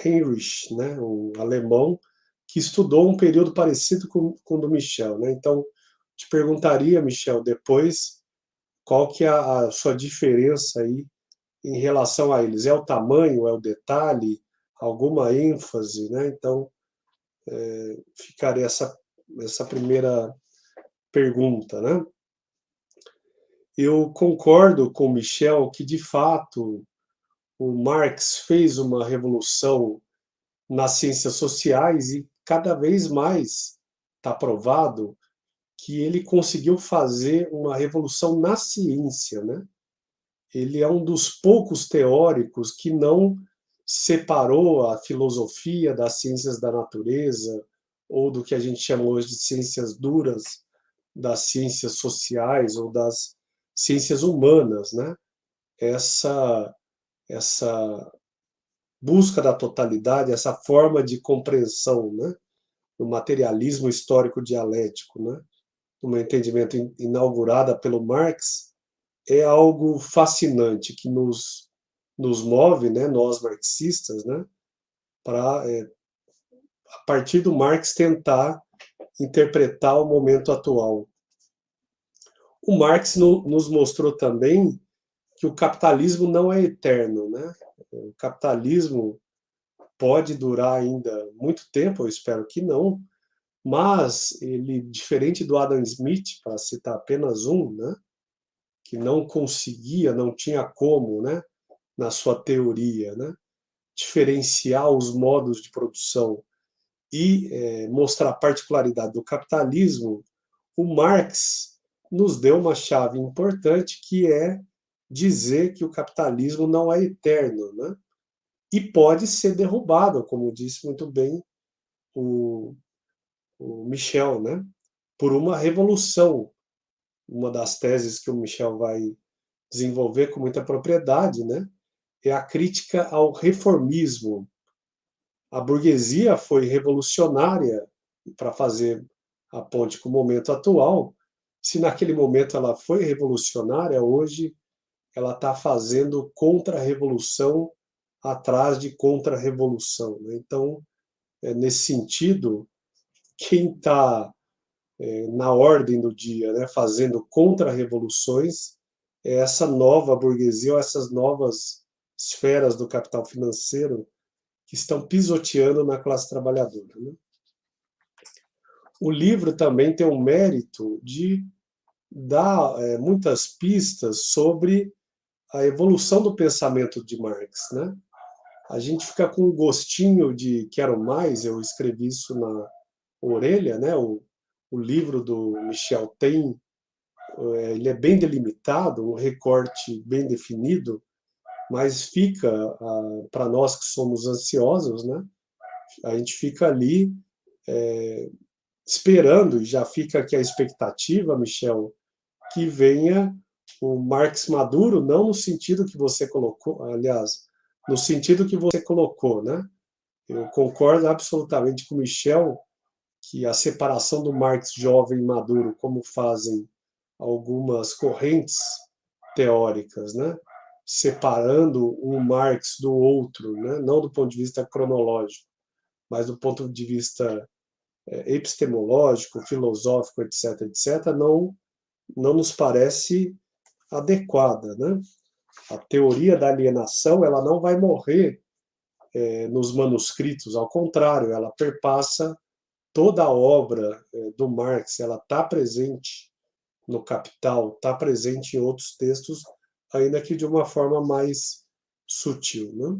Heinrich, né, um alemão, que estudou um período parecido com o do Michel, né? Então, te perguntaria, Michel, depois, qual que é a sua diferença aí em relação a eles? É o tamanho, é o detalhe, alguma ênfase, né? Então, ficaria essa primeira pergunta, né? Eu concordo com o Michel que, de fato, o Marx fez uma revolução nas ciências sociais e cada vez mais está provado que ele conseguiu fazer uma revolução na ciência, né? Ele é um dos poucos teóricos que não separou a filosofia das ciências da natureza ou do que a gente chama hoje de ciências duras das ciências sociais ou das ciências humanas, né? Essa busca da totalidade, essa forma de compreensão, né? Do materialismo histórico dialético, né? No meu entendimento, inaugurada pelo Marx, é algo fascinante que nos move, né? Nós marxistas, né? Para, a partir do Marx, tentar interpretar o momento atual. O Marx nos mostrou também que o capitalismo não é eterno, né? O capitalismo pode durar ainda muito tempo, eu espero que não, mas ele, diferente do Adam Smith, para citar apenas um, né, que não conseguia, não tinha como, né, na sua teoria, né, diferenciar os modos de produção e mostrar a particularidade do capitalismo, o Marx nos deu uma chave importante que é dizer que o capitalismo não é eterno, né? E pode ser derrubado, como disse muito bem o Michel, né? Por uma revolução. Uma das teses que o Michel vai desenvolver com muita propriedade, né? É a crítica ao reformismo. A burguesia foi revolucionária para fazer a ponte com o momento atual. Se naquele momento ela foi revolucionária, hoje ela está fazendo contra-revolução atrás de contra-revolução, né? Então, nesse sentido, quem está na ordem do dia, né, fazendo contra-revoluções, é essa nova burguesia, ou essas novas esferas do capital financeiro que estão pisoteando na classe trabalhadora, né? O livro também tem o mérito de dar muitas pistas sobre a evolução do pensamento de Marx, né? A gente fica com um gostinho de quero mais, eu escrevi isso na orelha, né? O livro do Michel tem, ele é bem delimitado, um recorte bem definido, mas fica, para nós que somos ansiosos, né? A gente fica ali esperando, e já fica aqui a expectativa, Michel, que venha o Marx maduro, não no sentido que você colocou, aliás, no sentido que você colocou, né? Eu concordo absolutamente com o Michel que a separação do Marx jovem e maduro, como fazem algumas correntes teóricas, né? Separando um Marx do outro, né? Não do ponto de vista cronológico, mas do ponto de vista epistemológico, filosófico, etc., etc., não nos parece adequada, né? A teoria da alienação ela não vai morrer nos manuscritos, ao contrário, ela perpassa toda a obra do Marx, ela está presente no Capital, está presente em outros textos, ainda que de uma forma mais sutil, né?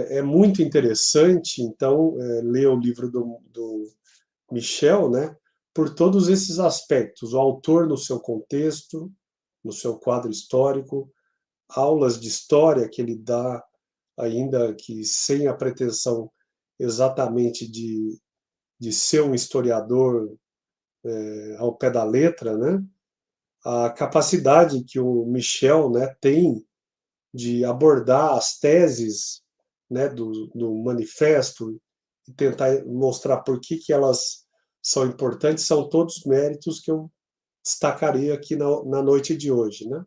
É muito interessante, então, ler o livro do Michel, né, por todos esses aspectos, o autor no seu contexto, no seu quadro histórico, aulas de história que ele dá, ainda que sem a pretensão exatamente de ser um historiador ao pé da letra, né? A capacidade que o Michel, né, tem de abordar as teses, né, do manifesto e tentar mostrar por que elas são importantes, são todos méritos que eu destacaria aqui na noite de hoje, né?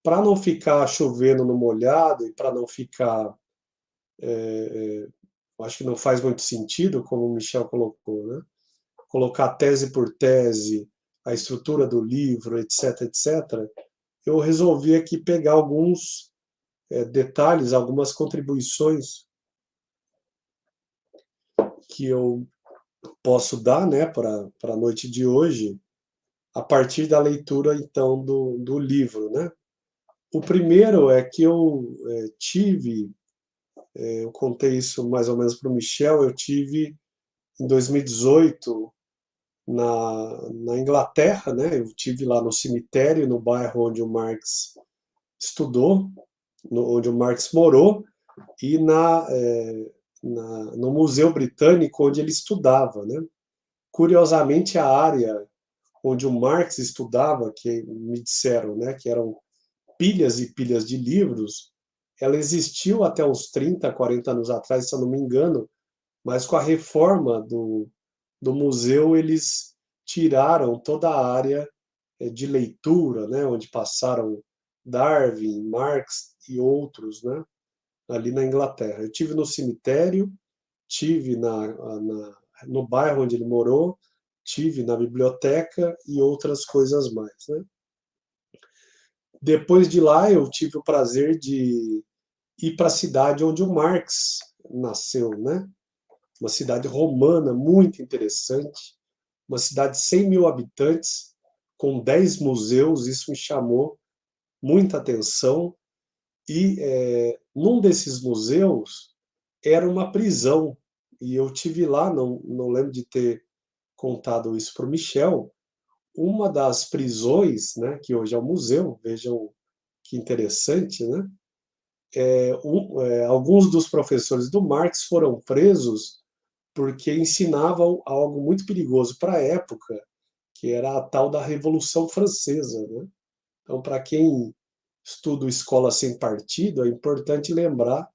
para não ficar chovendo no molhado e para não ficar, acho que não faz muito sentido, como o Michel colocou, né? Colocar tese por tese, a estrutura do livro, etc, etc, eu resolvi aqui pegar alguns detalhes, algumas contribuições que eu posso dar, né, para a noite de hoje, a partir da leitura, então, do livro, né? O primeiro é que eu tive, eu contei isso mais ou menos para o Michel, eu tive em 2018 na Inglaterra, né? Eu tive lá no cemitério, no bairro onde o Marx estudou, onde o Marx morou, e no Museu Britânico, onde ele estudava, né? Curiosamente, a área onde o Marx estudava, que me disseram, né, que eram pilhas e pilhas de livros, ela existiu até uns 30, 40 anos atrás, se eu não me engano, mas com a reforma do museu, eles tiraram toda a área de leitura, né, onde passaram Darwin, Marx e outros, né, ali na Inglaterra. Eu tive no cemitério, tive no bairro onde ele morou, tive na biblioteca e outras coisas mais, né? Depois de lá, eu tive o prazer de ir para a cidade onde o Marx nasceu, né? Uma cidade romana muito interessante, uma cidade de 100 mil habitantes, com 10 museus, isso me chamou muita atenção. E num desses museus era uma prisão, e eu tive lá, não lembro de ter contado isso para o Michel, uma das prisões, né, que hoje é um museu, vejam que interessante, né? Alguns dos professores do Marx foram presos porque ensinavam algo muito perigoso para a época, que era a tal da Revolução Francesa, né? Então, para quem estuda Escola Sem Partido, é importante lembrar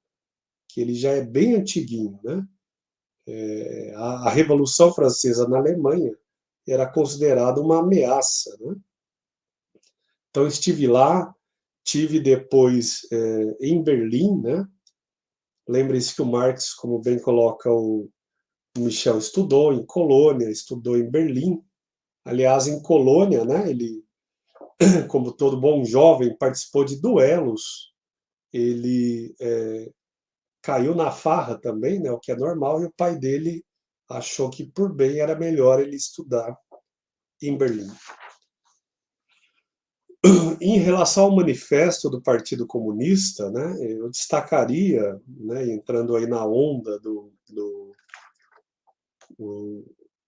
que ele já é bem antiguinho, né? A Revolução Francesa na Alemanha era considerada uma ameaça, né? Então, estive lá, tive depois em Berlim, né? Lembre-se que o Marx, como bem coloca o Michel, estudou em Colônia, estudou em Berlim. Aliás, em Colônia, né, ele, como todo bom jovem, participou de duelos. Ele caiu na farra também, né, o que é normal, e o pai dele achou que, por bem, era melhor ele estudar em Berlim. Em relação ao manifesto do Partido Comunista, né, eu destacaria, né, entrando aí na onda do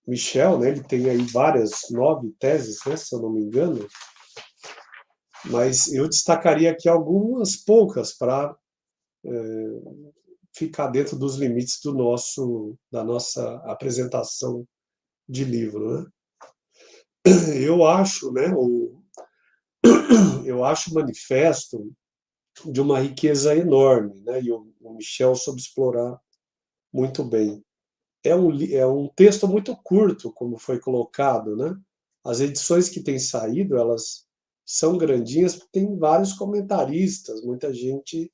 Michel, né, ele tem aí várias, 9 teses, né, se eu não me engano, mas eu destacaria aqui algumas poucas para ficar dentro dos limites da nossa apresentação de livro, né? Eu acho o manifesto de uma riqueza enorme, né? E o Michel soube explorar muito bem. É um texto muito curto, como foi colocado, né? As edições que têm saído, elas são grandinhas, porque tem vários comentaristas, muita gente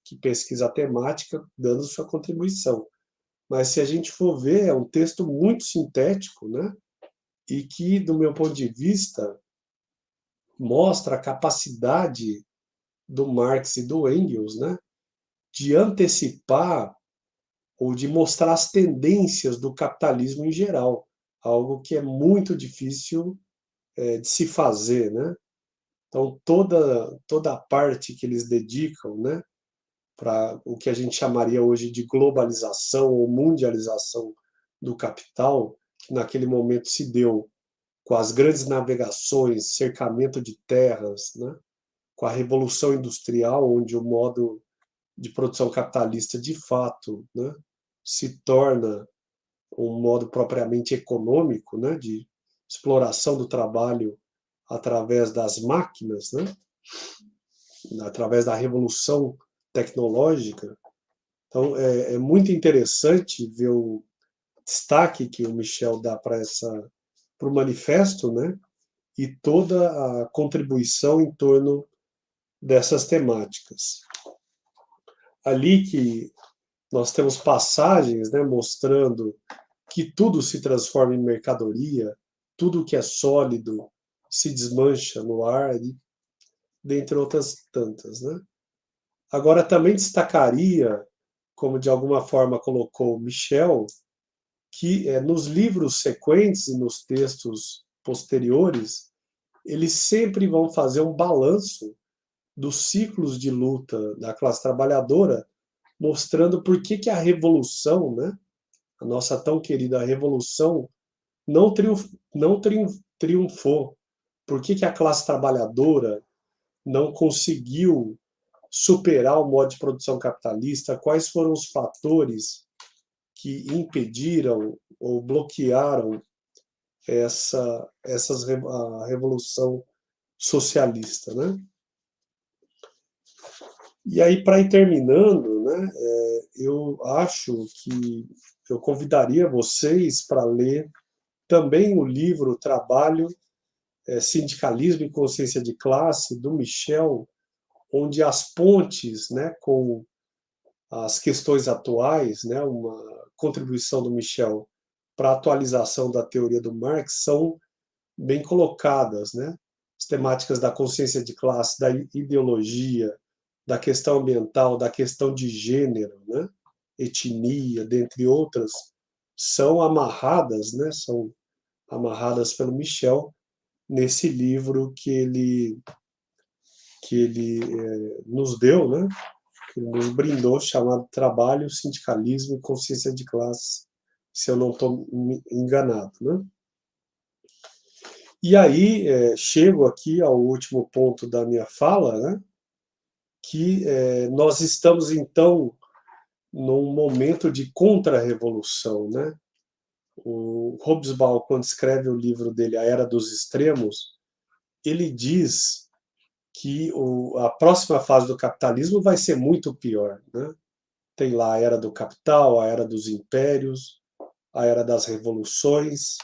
que pesquisa a temática dando sua contribuição. Mas se a gente for ver, é um texto muito sintético, né? E que, do meu ponto de vista, mostra a capacidade do Marx e do Engels, né? De antecipar ou de mostrar as tendências do capitalismo em geral, algo que é muito difícil de se fazer, né? Então, toda a parte que eles dedicam, né, para o que a gente chamaria hoje de globalização ou mundialização do capital, que naquele momento se deu com as grandes navegações, cercamento de terras, né, com a Revolução Industrial, onde o modo de produção capitalista, de fato, né, se torna um modo propriamente econômico, né, de exploração do trabalho através das máquinas, né, através da revolução tecnológica. Então, é muito interessante ver o destaque que o Michel dá para o manifesto, né, e toda a contribuição em torno dessas temáticas. Ali que nós temos passagens, né, mostrando que tudo se transforma em mercadoria, tudo que é sólido se desmancha no ar, dentre outras tantas, né? Agora, também destacaria, como de alguma forma colocou Michel, que nos livros sequentes e nos textos posteriores, eles sempre vão fazer um balanço dos ciclos de luta da classe trabalhadora, mostrando por que a revolução, né, a nossa tão querida revolução, não triunfou. Por que a classe trabalhadora não conseguiu superar o modo de produção capitalista? Quais foram os fatores que impediram ou bloquearam a revolução socialista, né? E aí, para ir terminando, né, eu acho que eu convidaria vocês para ler também o livro Trabalho, Sindicalismo e Consciência de Classe, do Michel, onde as pontes, né, com as questões atuais, né, uma contribuição do Michel para a atualização da teoria do Marx são bem colocadas, né? As temáticas da consciência de classe, da ideologia, da questão ambiental, da questão de gênero, né? Etnia, dentre outras, são amarradas, né? São amarradas pelo Michel nesse livro que ele nos deu, né? Que ele nos brindou, chamado Trabalho, Sindicalismo e Consciência de Classe, se eu não estou enganado, né? E aí, chego aqui ao último ponto da minha fala, né? Que nós estamos, então, num momento de contra-revolução, né? O Hobsbawm, quando escreve o livro dele, A Era dos Extremos, ele diz que a próxima fase do capitalismo vai ser muito pior, né? Tem lá a Era do Capital, a Era dos Impérios, a Era das Revoluções,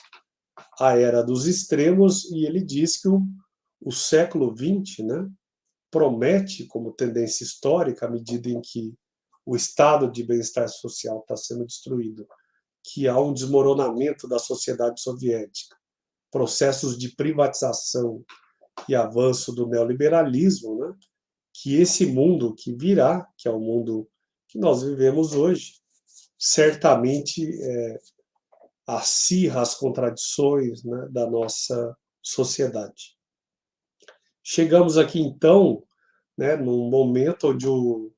a Era dos Extremos, e ele diz que o século XX, né, promete, como tendência histórica, à medida em que o estado de bem-estar social está sendo destruído, que há um desmoronamento da sociedade soviética, processos de privatização e avanço do neoliberalismo, né, que esse mundo que virá, que é o mundo que nós vivemos hoje, certamente acirra as contradições, né, da nossa sociedade. Chegamos aqui, então, né, num momento onde o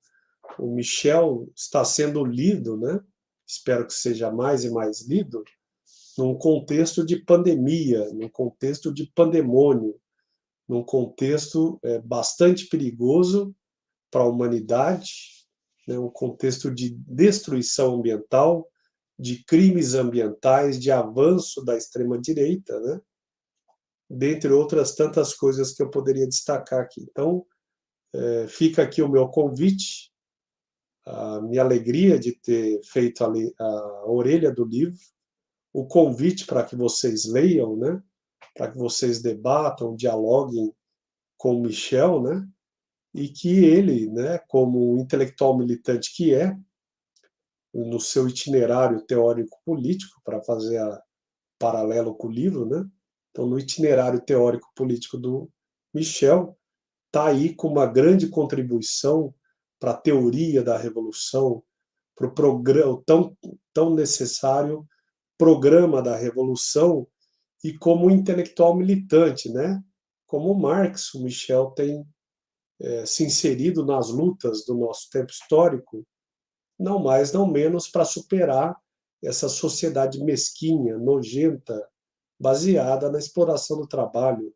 Michel está sendo lido, né, espero que seja mais e mais lido, num contexto de pandemia, num contexto de pandemônio, num contexto bastante perigoso para a humanidade, né, um contexto de destruição ambiental, de crimes ambientais, de avanço da extrema-direita, né, dentre outras tantas coisas que eu poderia destacar aqui. Então, fica aqui o meu convite, a minha alegria de ter feito a orelha do livro, o convite para que vocês leiam, né, para que vocês debatam, dialoguem com o Michel, né, e que ele, né, como intelectual militante que é, no seu itinerário teórico-político, para fazer paralelo com o livro, né, então no itinerário teórico-político do Michel, está aí com uma grande contribuição para a teoria da revolução, para o programa tão necessário programa da revolução, e como intelectual militante, né? Como Marx, o Michel tem se inserido nas lutas do nosso tempo histórico, não mais, não menos, para superar essa sociedade mesquinha, nojenta, baseada na exploração do trabalho,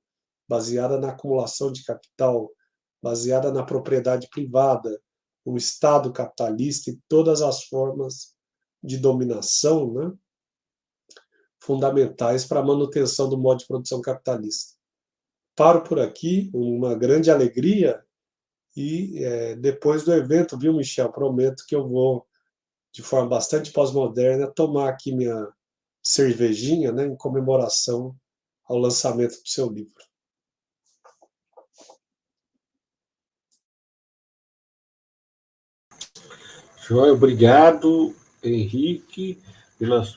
baseada na acumulação de capital, baseada na propriedade privada, no Estado capitalista e todas as formas de dominação, né, fundamentais para a manutenção do modo de produção capitalista. Paro por aqui, uma grande alegria, e depois do evento, viu, Michel, prometo que eu vou, de forma bastante pós-moderna, tomar aqui minha cervejinha, né, em comemoração ao lançamento do seu livro. Joia, obrigado, Henrique,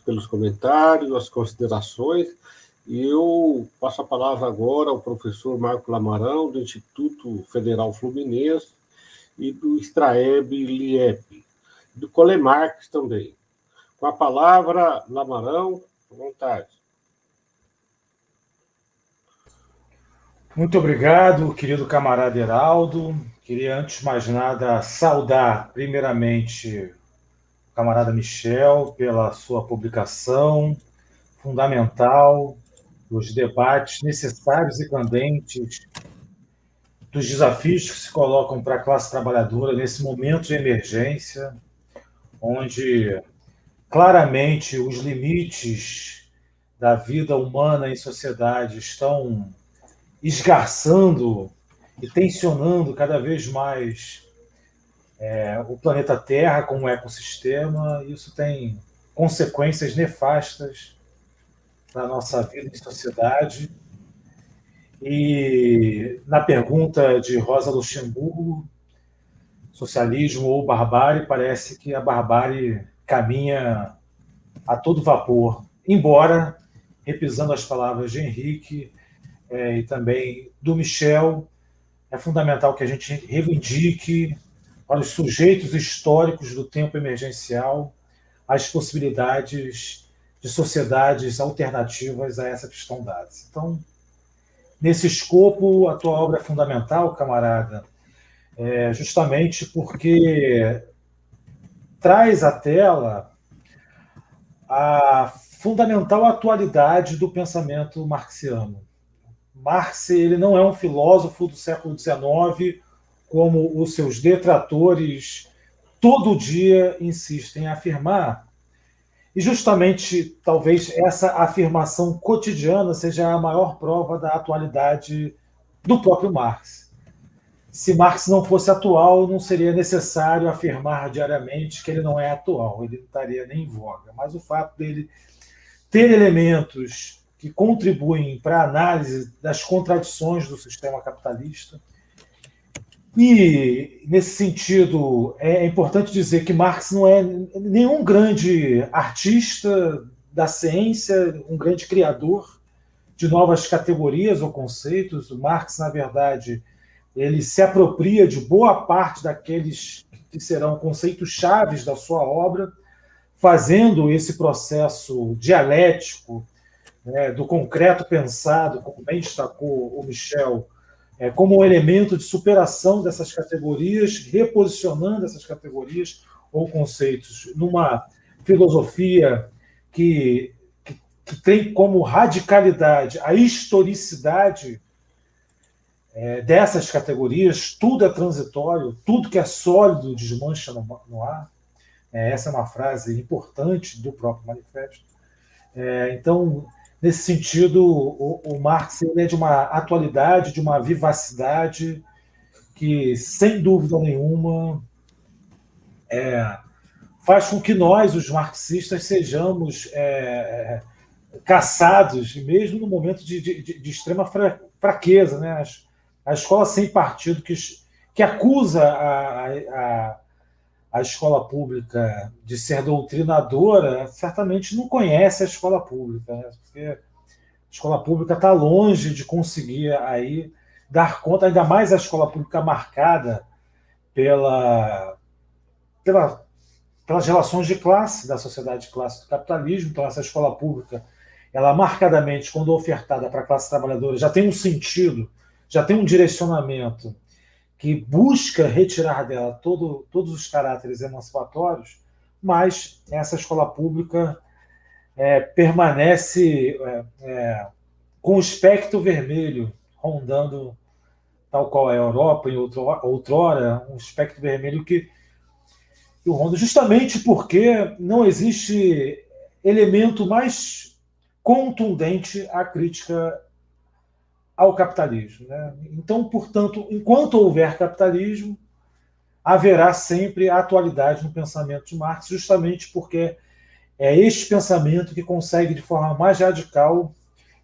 pelos comentários, as considerações. E eu passo a palavra agora ao professor Marco Lamarão, do Instituto Federal Fluminense e do Straeb Liep, do Colemarx também. Com a palavra, Lamarão, à vontade. Muito obrigado, querido camarada Heraldo. Queria, antes de mais nada, saudar, primeiramente, o camarada Michel pela sua publicação fundamental, os debates necessários e candentes dos desafios que se colocam para a classe trabalhadora nesse momento de emergência, onde claramente os limites da vida humana em sociedade estão esgarçando e tensionando cada vez mais o planeta Terra como ecossistema. Isso tem consequências nefastas para a nossa vida em sociedade. E na pergunta de Rosa Luxemburgo, socialismo ou barbárie, parece que a barbárie caminha a todo vapor, embora, repisando as palavras de Henrique e também do Michel, é fundamental que a gente reivindique para os sujeitos históricos do tempo emergencial as possibilidades de sociedades alternativas a essa que estão dadas. Então, nesse escopo, a tua obra é fundamental, camarada, justamente porque traz à tela a fundamental atualidade do pensamento marxiano. Marx, ele não é um filósofo do século XIX, como os seus detratores todo dia insistem em afirmar. E justamente, talvez, essa afirmação cotidiana seja a maior prova da atualidade do próprio Marx. Se Marx não fosse atual, não seria necessário afirmar diariamente que ele não é atual, ele não estaria nem em voga. Mas o fato dele ter elementos que contribuem para a análise das contradições do sistema capitalista. E, nesse sentido, é importante dizer que Marx não é nenhum grande artista da ciência, um grande criador de novas categorias ou conceitos. O Marx, na verdade, ele se apropria de boa parte daqueles que serão conceitos chaves da sua obra, fazendo esse processo dialético, do concreto pensado, como bem destacou o Michel, como um elemento de superação dessas categorias, reposicionando essas categorias ou conceitos numa filosofia que tem como radicalidade a historicidade dessas categorias. Tudo é transitório, tudo que é sólido desmancha no ar. Essa é uma frase importante do próprio manifesto. Então, nesse sentido, o Marx ele é de uma atualidade, de uma vivacidade que, sem dúvida nenhuma, faz com que nós, os marxistas, sejamos caçados, mesmo no momento de extrema fraqueza. Né? A escola sem partido que acusa a escola pública de ser doutrinadora, certamente não conhece a escola pública, né? Porque a escola pública está longe de conseguir aí dar conta, ainda mais a escola pública marcada pelas relações de classe, da sociedade de classe do capitalismo. Então, essa escola pública, ela marcadamente, quando ofertada para a classe trabalhadora, já tem um sentido, já tem um direcionamento que busca retirar dela todos os caráteres emancipatórios, mas essa escola pública permanece com o espectro vermelho rondando, tal qual é a Europa em outrora, um espectro vermelho que ronda, justamente porque não existe elemento mais contundente à crítica ao capitalismo. Né? Então, portanto, enquanto houver capitalismo, haverá sempre a atualidade no pensamento de Marx, justamente porque é este pensamento que consegue, de forma mais radical,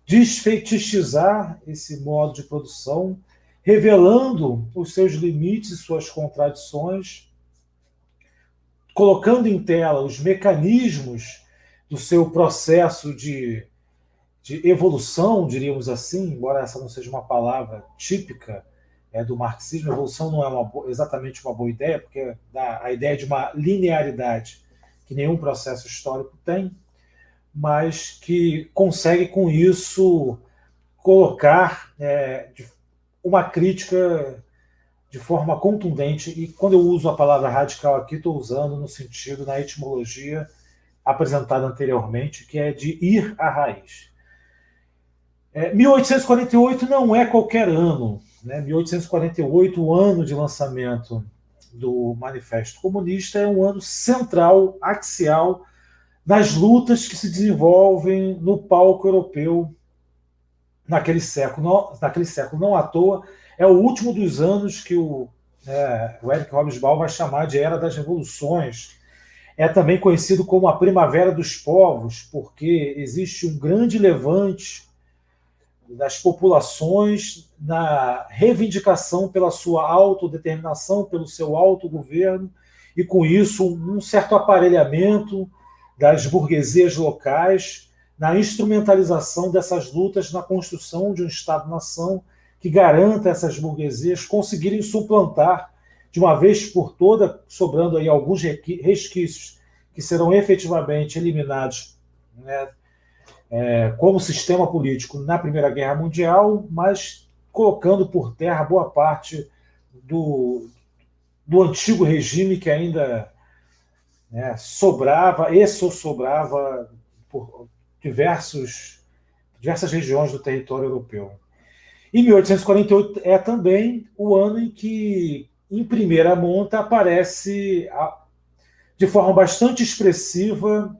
desfeitiçar esse modo de produção, revelando os seus limites e suas contradições, colocando em tela os mecanismos do seu processo de evolução, diríamos assim, embora essa não seja uma palavra típica do marxismo. Evolução não é exatamente uma boa ideia, porque dá a ideia de uma linearidade que nenhum processo histórico tem, mas que consegue, com isso, colocar uma crítica de forma contundente. E quando eu uso a palavra radical aqui, estou usando no sentido, na etimologia apresentada anteriormente, que é de ir à raiz. 1848 não é qualquer ano. 1848, o ano de lançamento do Manifesto Comunista, é um ano central, axial, das lutas que se desenvolvem no palco europeu naquele século. Não à toa, é o último dos anos que o Eric Hobsbawm vai chamar de Era das Revoluções. É também conhecido como a Primavera dos Povos, porque existe um grande levante das populações na reivindicação pela sua autodeterminação, pelo seu autogoverno, e com isso um certo aparelhamento das burguesias locais na instrumentalização dessas lutas na construção de um Estado-nação que garanta essas burguesias conseguirem suplantar de uma vez por toda, sobrando aí alguns resquícios que serão efetivamente eliminados, como sistema político na Primeira Guerra Mundial, mas colocando por terra boa parte do antigo regime que ainda sobrava e sobrava por diversas regiões do território europeu. E 1848 é também o ano em que, em primeira monta, aparece de forma bastante expressiva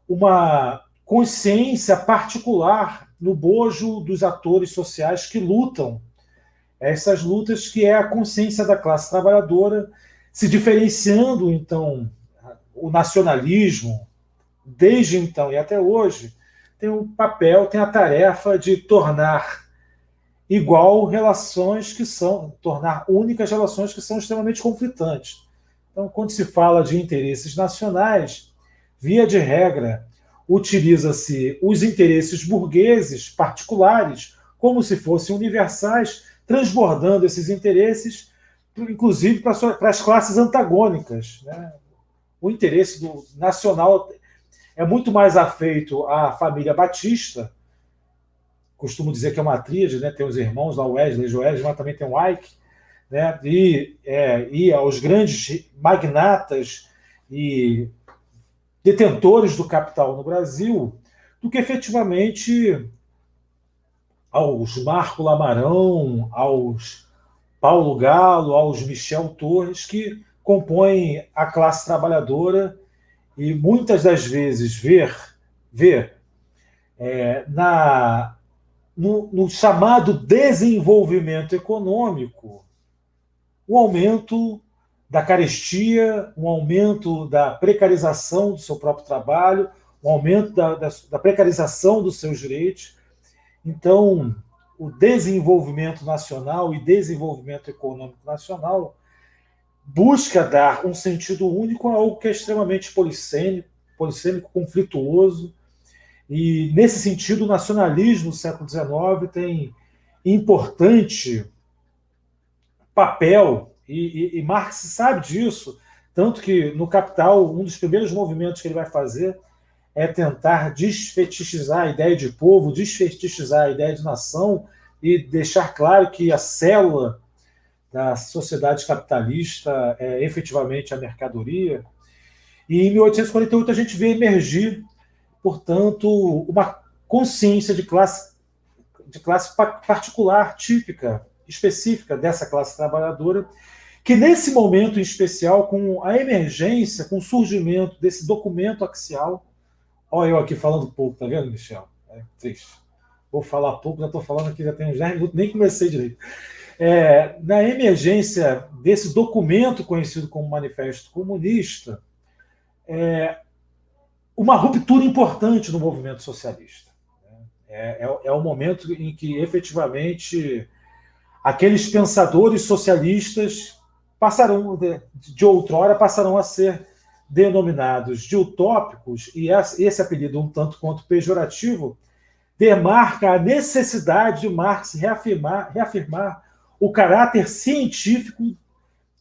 uma consciência particular no bojo dos atores sociais que lutam. Essas lutas que é a consciência da classe trabalhadora, se diferenciando, então, o nacionalismo, desde então e até hoje, tem um papel, tem a tarefa de tornar tornar únicas relações que são extremamente conflitantes. Então, quando se fala de interesses nacionais, via de regra, utiliza-se os interesses burgueses particulares como se fossem universais, transbordando esses interesses, inclusive para as classes antagônicas. O interesse nacional é muito mais afeito à família Batista, costumo dizer que é uma tríade, tem os irmãos lá, Wesley, Joesley, mas também tem o Ike, e aos grandes magnatas e detentores do capital no Brasil, do que efetivamente aos Marco Lamarão, aos Paulo Galo, aos Michel Torres, que compõem a classe trabalhadora e muitas das vezes ver no chamado desenvolvimento econômico o aumento da carestia, um aumento da precarização do seu próprio trabalho, um aumento da precarização dos seus direitos. Então, o desenvolvimento nacional e desenvolvimento econômico nacional busca dar um sentido único a algo que é extremamente polissêmico, conflituoso. E, nesse sentido, o nacionalismo do século XIX tem importante papel, e Marx sabe disso, tanto que no Capital, um dos primeiros movimentos que ele vai fazer é tentar desfetichizar a ideia de povo, desfetichizar a ideia de nação e deixar claro que a célula da sociedade capitalista é efetivamente a mercadoria. E em 1848 a gente vê emergir, portanto, uma consciência de classe particular, típica, específica dessa classe trabalhadora, que nesse momento em especial, com a emergência, com o surgimento desse documento axial. Olha eu aqui falando pouco, tá vendo, Michel? É triste. Vou falar pouco, já estou falando aqui, já tem uns 10 minutos, nem comecei direito. Na emergência desse documento conhecido como Manifesto Comunista, uma ruptura importante no movimento socialista. É o momento em que, efetivamente, aqueles pensadores socialistas de outrora passarão a ser denominados de utópicos, e esse apelido um tanto quanto pejorativo, demarca a necessidade de Marx reafirmar o caráter científico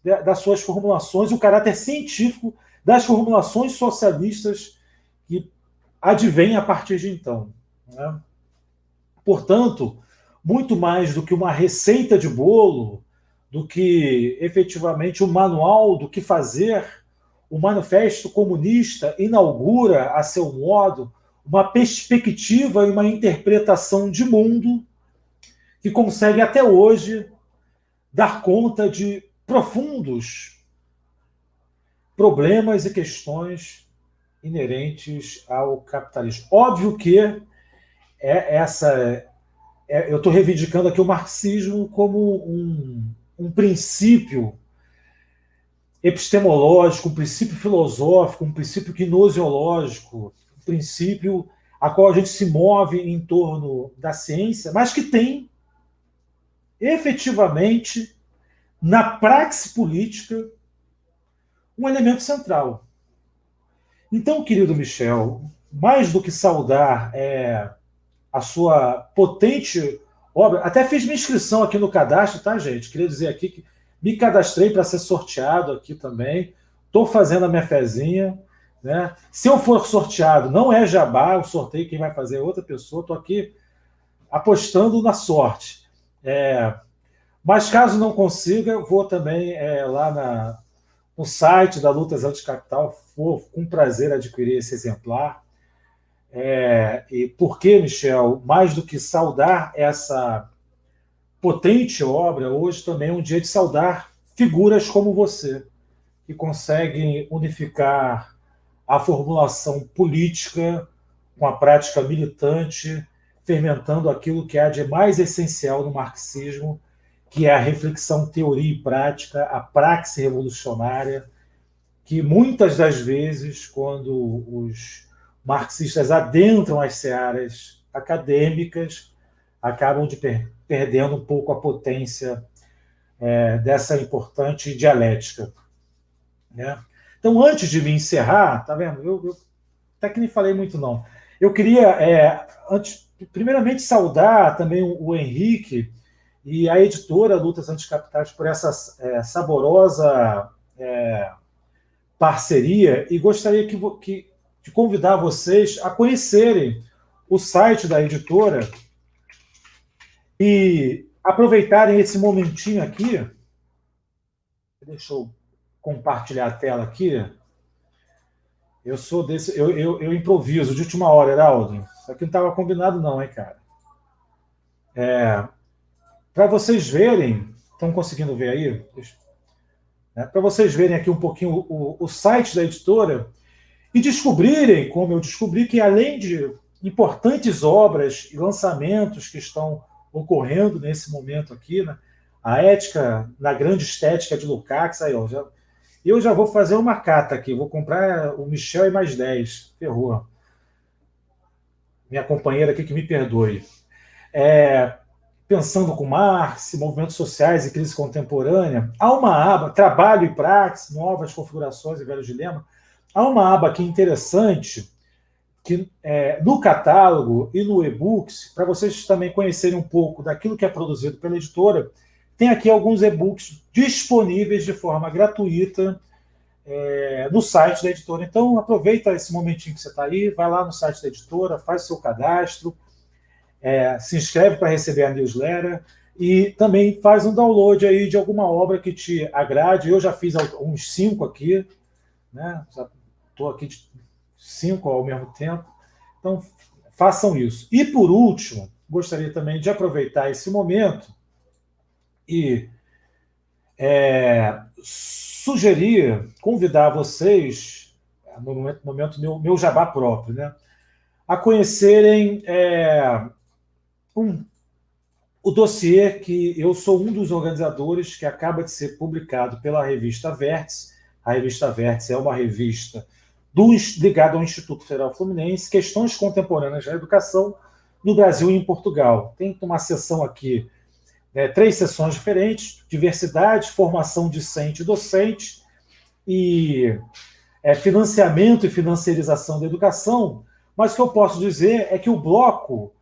das suas formulações, o caráter científico das formulações socialistas que advêm a partir de então. Né? Portanto, muito mais do que uma receita de bolo, do que efetivamente um manual do que fazer, o Manifesto Comunista inaugura, a seu modo, uma perspectiva e uma interpretação de mundo que consegue até hoje dar conta de profundos problemas e questões inerentes ao capitalismo. Óbvio que eu estou reivindicando aqui o marxismo como um princípio epistemológico, um princípio filosófico, um princípio gnoseológico, um princípio a qual a gente se move em torno da ciência, mas que tem efetivamente na praxe política um elemento central. Então, querido Michel, mais do que saudar a sua potente obra, até fiz minha inscrição aqui no cadastro, tá, gente? Queria dizer aqui que me cadastrei para ser sorteado aqui também, estou fazendo a minha fezinha, né? Se eu for sorteado, não é jabá, o sorteio quem vai fazer é outra pessoa, estou aqui apostando na sorte. Mas caso não consiga, vou também lá no site da Lutas Anticapital, vou com prazer adquirir esse exemplar. E por que, Michel, mais do que saudar essa potente obra, hoje também é um dia de saudar figuras como você, que conseguem unificar a formulação política com a prática militante, fermentando aquilo que há de mais essencial no marxismo, que é a reflexão, teoria e prática, a praxe revolucionária, que muitas das vezes, quando os marxistas adentram as searas acadêmicas, acabam perdendo um pouco a potência dessa importante dialética. Né? Então, antes de me encerrar, tá vendo? Eu até que nem falei muito, não. Eu queria, primeiramente, saudar também o Henrique e a editora Lutas Anticapitais por essa saborosa parceria, e gostaria de convidar vocês a conhecerem o site da editora e aproveitarem esse momentinho aqui. Deixa eu compartilhar a tela aqui. Eu sou desse, eu improviso de última hora, Heraldo. Isso aqui não estava combinado não, hein, cara. Para vocês verem, estão conseguindo ver aí? Para vocês verem aqui um pouquinho o site da editora e descobrirem, como eu descobri, que além de importantes obras e lançamentos que estão ocorrendo nesse momento aqui, né? A ética, na grande estética de Lukács, aí, ó, eu já vou fazer uma cata aqui, vou comprar o Michel e mais 10, ferrou. Minha companheira aqui que me perdoe. Pensando com Marx, movimentos sociais e crise contemporânea, há uma aba, trabalho e praxe, novas configurações e velhos dilemas, há uma aba aqui interessante, que no catálogo e no e-books, para vocês também conhecerem um pouco daquilo que é produzido pela editora, tem aqui alguns e-books disponíveis de forma gratuita no site da editora. Então, aproveita esse momentinho que você está aí, vai lá no site da editora, faz seu cadastro, se inscreve para receber a newsletter e também faz um download aí de alguma obra que te agrade. Eu já fiz uns 5 aqui, né? Já estou aqui de 5 ao mesmo tempo. Então, façam isso. E, por último, gostaria também de aproveitar esse momento e sugerir, convidar vocês, no momento meu jabá próprio, né, a conhecerem o dossiê que eu sou um dos organizadores, que acaba de ser publicado pela revista Vértice. A revista Vértice é uma revista ligada ao Instituto Federal Fluminense, Questões Contemporâneas da Educação no Brasil e em Portugal. Tem uma seção aqui, 3 sessões diferentes: diversidade, formação discente e docente, e financiamento e financiarização da educação, mas o que eu posso dizer é que o bloco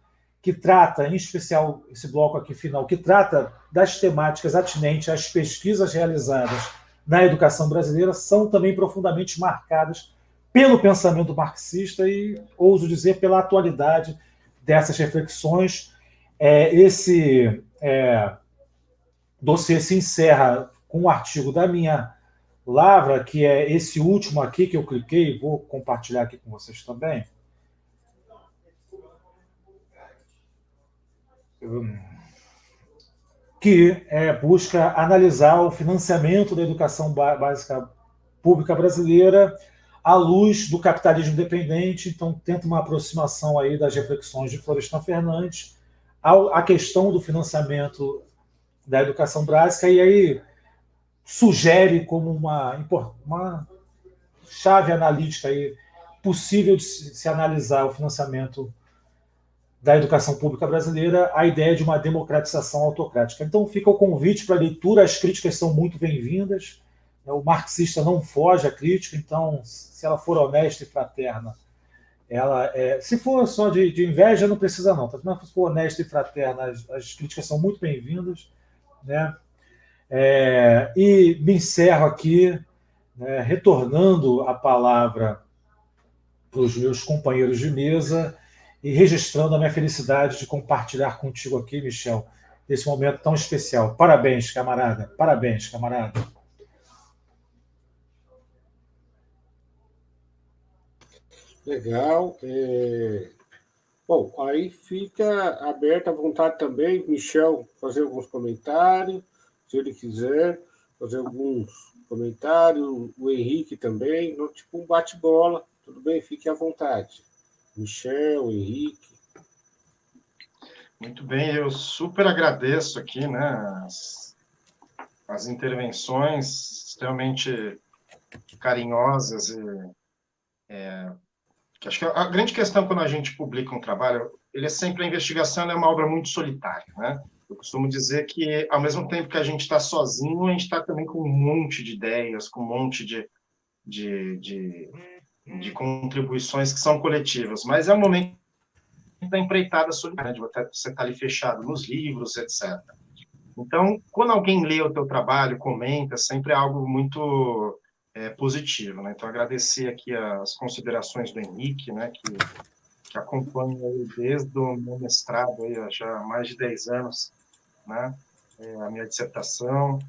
que trata, em especial esse bloco aqui final, que trata das temáticas atinentes às pesquisas realizadas na educação brasileira, são também profundamente marcadas pelo pensamento marxista e, ouso dizer, pela atualidade dessas reflexões. Esse dossiê se encerra com um artigo da minha Lavra, que é esse último aqui que eu cliquei, vou compartilhar aqui com vocês também. Que busca analisar o financiamento da educação básica pública brasileira à luz do capitalismo dependente. Então, tenta uma aproximação aí das reflexões de Florestan Fernandes à questão do financiamento da educação básica, e aí sugere como uma chave analítica aí possível de se analisar o financiamento da educação pública brasileira, a ideia de uma democratização autocrática. Então fica o convite para a leitura, as críticas são muito bem-vindas, o marxista não foge à crítica, então se ela for honesta e fraterna, se for só de inveja, não precisa não, mas se for honesta e fraterna, as críticas são muito bem-vindas, né? E me encerro aqui, né, retornando a palavra para os meus companheiros de mesa e registrando a minha felicidade de compartilhar contigo aqui, Michel, esse momento tão especial. Parabéns, camarada. Parabéns, camarada. Legal. Bom, aí fica aberta a vontade também, Michel, fazer alguns comentários, se ele quiser, fazer alguns comentários, o Henrique também, tipo um bate-bola, tudo bem? Fique à vontade. Michel, Henrique. Muito bem, eu super agradeço aqui, né, as intervenções extremamente carinhosas e que acho que a grande questão quando a gente publica um trabalho, a investigação é uma obra muito solitária, né? Eu costumo dizer que, ao mesmo tempo que a gente está sozinho, a gente está também com um monte de ideias, com um monte de contribuições que são coletivas, mas é um momento da empreitada solitária, de você estar ali fechado nos livros, etc. Então, quando alguém lê o teu trabalho, comenta, sempre é algo muito positivo, né? Então, agradecer aqui as considerações do Henrique, né, que acompanha desde o meu mestrado, aí, já há mais de 10 anos, né, a minha dissertação,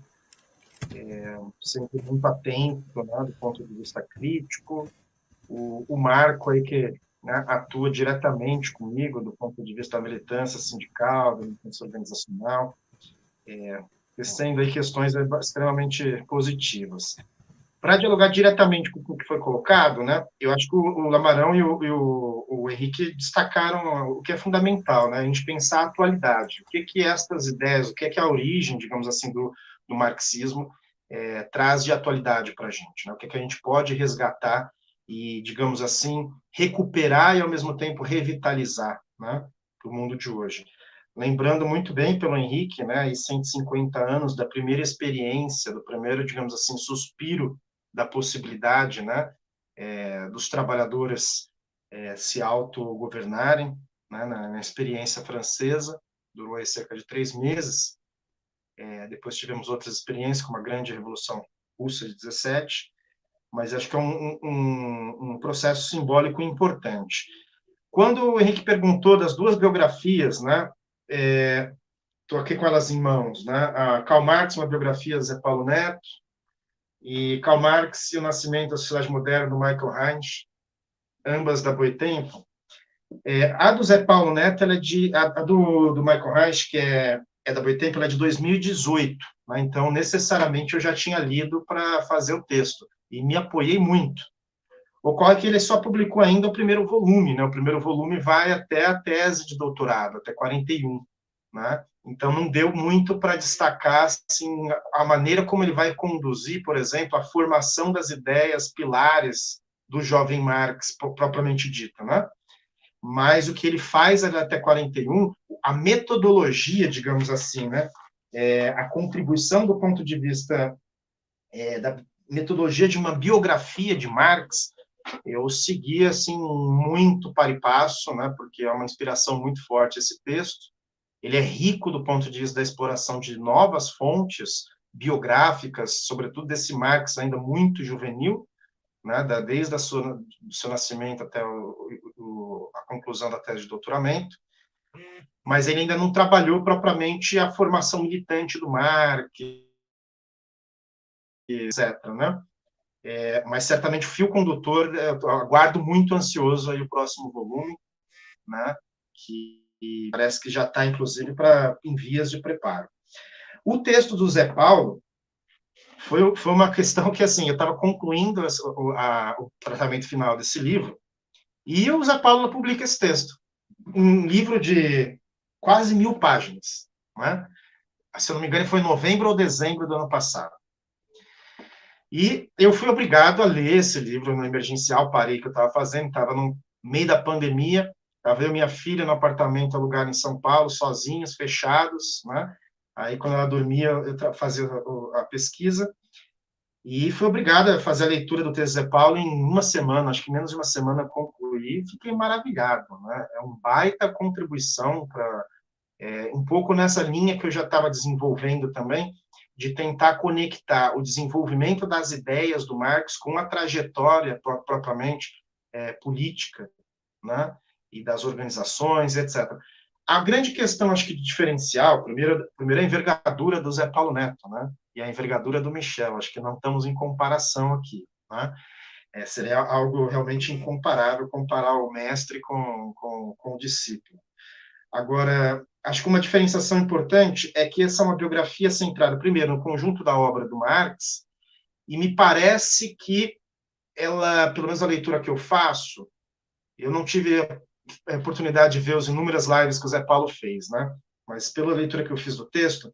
sempre muito atento, né, do ponto de vista crítico, o Marco aí que, né, atua diretamente comigo do ponto de vista da militância sindical, da militância organizacional, tecendo aí questões extremamente positivas. Para dialogar diretamente com o que foi colocado, né, eu acho que o Lamarão e o Henrique destacaram o que é fundamental, né, a gente pensar a atualidade, o que estas ideias, o que é a origem, digamos assim, do marxismo traz de atualidade para a gente, né, o que a gente pode resgatar e, digamos assim, recuperar e, ao mesmo tempo, revitalizar, né, para o mundo de hoje. Lembrando muito bem pelo Henrique, né, e 150 anos da primeira experiência, do primeiro, digamos assim, suspiro da possibilidade, né, dos trabalhadores se autogovernarem, né, na experiência francesa, durou aí cerca de 3 meses. Depois tivemos outras experiências, como a grande Revolução Russa de 17, mas acho que é um processo simbólico importante. Quando o Henrique perguntou das duas biografias, né, estou aqui com elas em mãos, né, a Karl Marx, uma biografia de Zé Paulo Neto, e Karl Marx e o Nascimento da Sociedade Moderna, do Michael Heinz, ambas da Boitempo. A do Zé Paulo Neto, ela a do Michael Heinz, que é da Boitempo, ela é de 2018, né? Então, necessariamente, eu já tinha lido para fazer o texto, e me apoiei muito. Ocorre que ele só publicou ainda o primeiro volume, né? O primeiro volume vai até a tese de doutorado, até 41, né? Então, não deu muito para destacar assim, a maneira como ele vai conduzir, por exemplo, a formação das ideias pilares do jovem Marx, propriamente dita, né? Mas o que ele faz até 41, a metodologia, digamos assim, né? A contribuição do ponto de vista metodologia de uma biografia de Marx, eu segui assim muito para e passo, né, porque é uma inspiração muito forte esse texto. Ele é rico do ponto de vista da exploração de novas fontes biográficas, sobretudo desse Marx ainda muito juvenil, né, desde do seu nascimento até a conclusão da tese de doutoramento, mas ele ainda não trabalhou propriamente a formação militante do Marx, etc., né? Mas certamente o fio condutor, eu aguardo muito ansioso aí o próximo volume, né, que parece que já está, inclusive, em vias de preparo. O texto do Zé Paulo foi uma questão que, assim, eu estava concluindo o tratamento final desse livro, e o Zé Paulo publica esse texto, um livro de quase 1000 páginas, né? Se eu não me engano, foi em novembro ou dezembro do ano passado. E eu fui obrigado a ler esse livro no emergencial, parei o que eu estava fazendo, estava no meio da pandemia, estava eu e minha filha no apartamento alugado em São Paulo, sozinhos, fechados, né? Aí, quando ela dormia, eu fazia a pesquisa, e fui obrigado a fazer a leitura do texto de Zé Paulo em uma semana, acho que menos de uma semana eu concluí, e fiquei maravilhado, né? É uma baita contribuição para um pouco nessa linha que eu já estava desenvolvendo também, de tentar conectar o desenvolvimento das ideias do Marx com a trajetória propriamente política, né, e das organizações, etc. A grande questão, acho que de diferencial, primeiro a envergadura do Zé Paulo Neto, né, e a envergadura do Michel, acho que não estamos em comparação aqui, né? Seria algo realmente incomparável comparar o mestre com o discípulo. Agora, acho que uma diferenciação importante é que essa é uma biografia centrada, primeiro, no conjunto da obra do Marx, e me parece que ela, pelo menos a leitura que eu faço, eu não tive a oportunidade de ver as inúmeras lives que o Zé Paulo fez, né? Mas pela leitura que eu fiz do texto,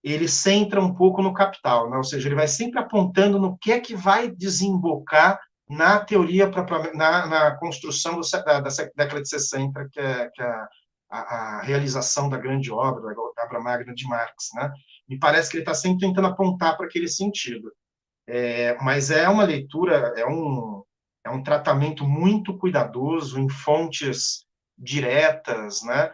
ele centra um pouco no capital, né? Ou seja, ele vai sempre apontando no que é que vai desembocar na teoria, na construção da década de 60, que é a realização da grande obra, da obra magna de Marx, né? Me parece que ele está sempre tentando apontar para aquele sentido. Mas é uma leitura, é um tratamento muito cuidadoso, em fontes diretas, né?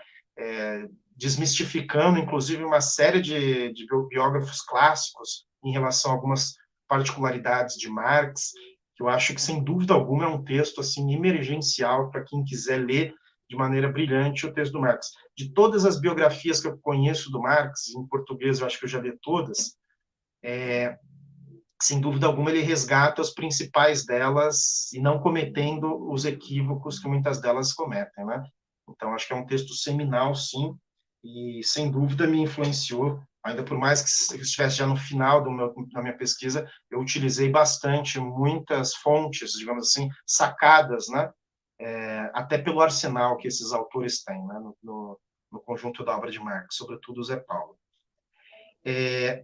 Desmistificando, inclusive, uma série de biógrafos clássicos em relação a algumas particularidades de Marx, que eu acho que, sem dúvida alguma, é um texto assim emergencial para quem quiser ler de maneira brilhante o texto do Marx. De todas as biografias que eu conheço do Marx, em português eu acho que eu já li todas, sem dúvida alguma ele resgata as principais delas e não cometendo os equívocos que muitas delas cometem, né? Então, acho que é um texto seminal, sim, e sem dúvida me influenciou, ainda por mais que estivesse já no final da minha pesquisa, eu utilizei bastante muitas fontes, digamos assim, sacadas, né? Até pelo arsenal que esses autores têm, né, no conjunto da obra de Marx, sobretudo o Zé Paulo.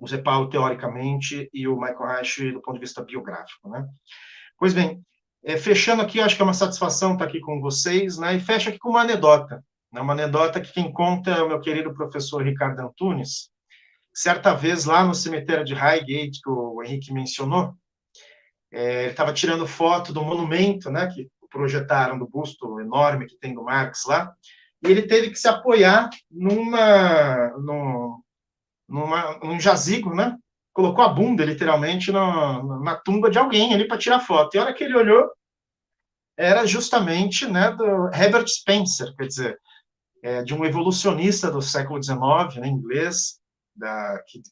O Zé Paulo, teoricamente, e o Michael Reich, do ponto de vista biográfico, né? Pois bem, fechando aqui, acho que é uma satisfação estar aqui com vocês, né, e fecho aqui com uma anedota, né, uma anedota que quem conta é o meu querido professor Ricardo Antunes. Certa vez, lá no cemitério de Highgate, que o Henrique mencionou, ele estava tirando foto do monumento, né, que projetaram, do busto enorme que tem do Marx lá, e ele teve que se apoiar num jazigo, né? Colocou a bunda, literalmente, na tumba de alguém ali para tirar foto. E a hora que ele olhou, era justamente, né, do Herbert Spencer, quer dizer, de um evolucionista do século XIX, né, inglês,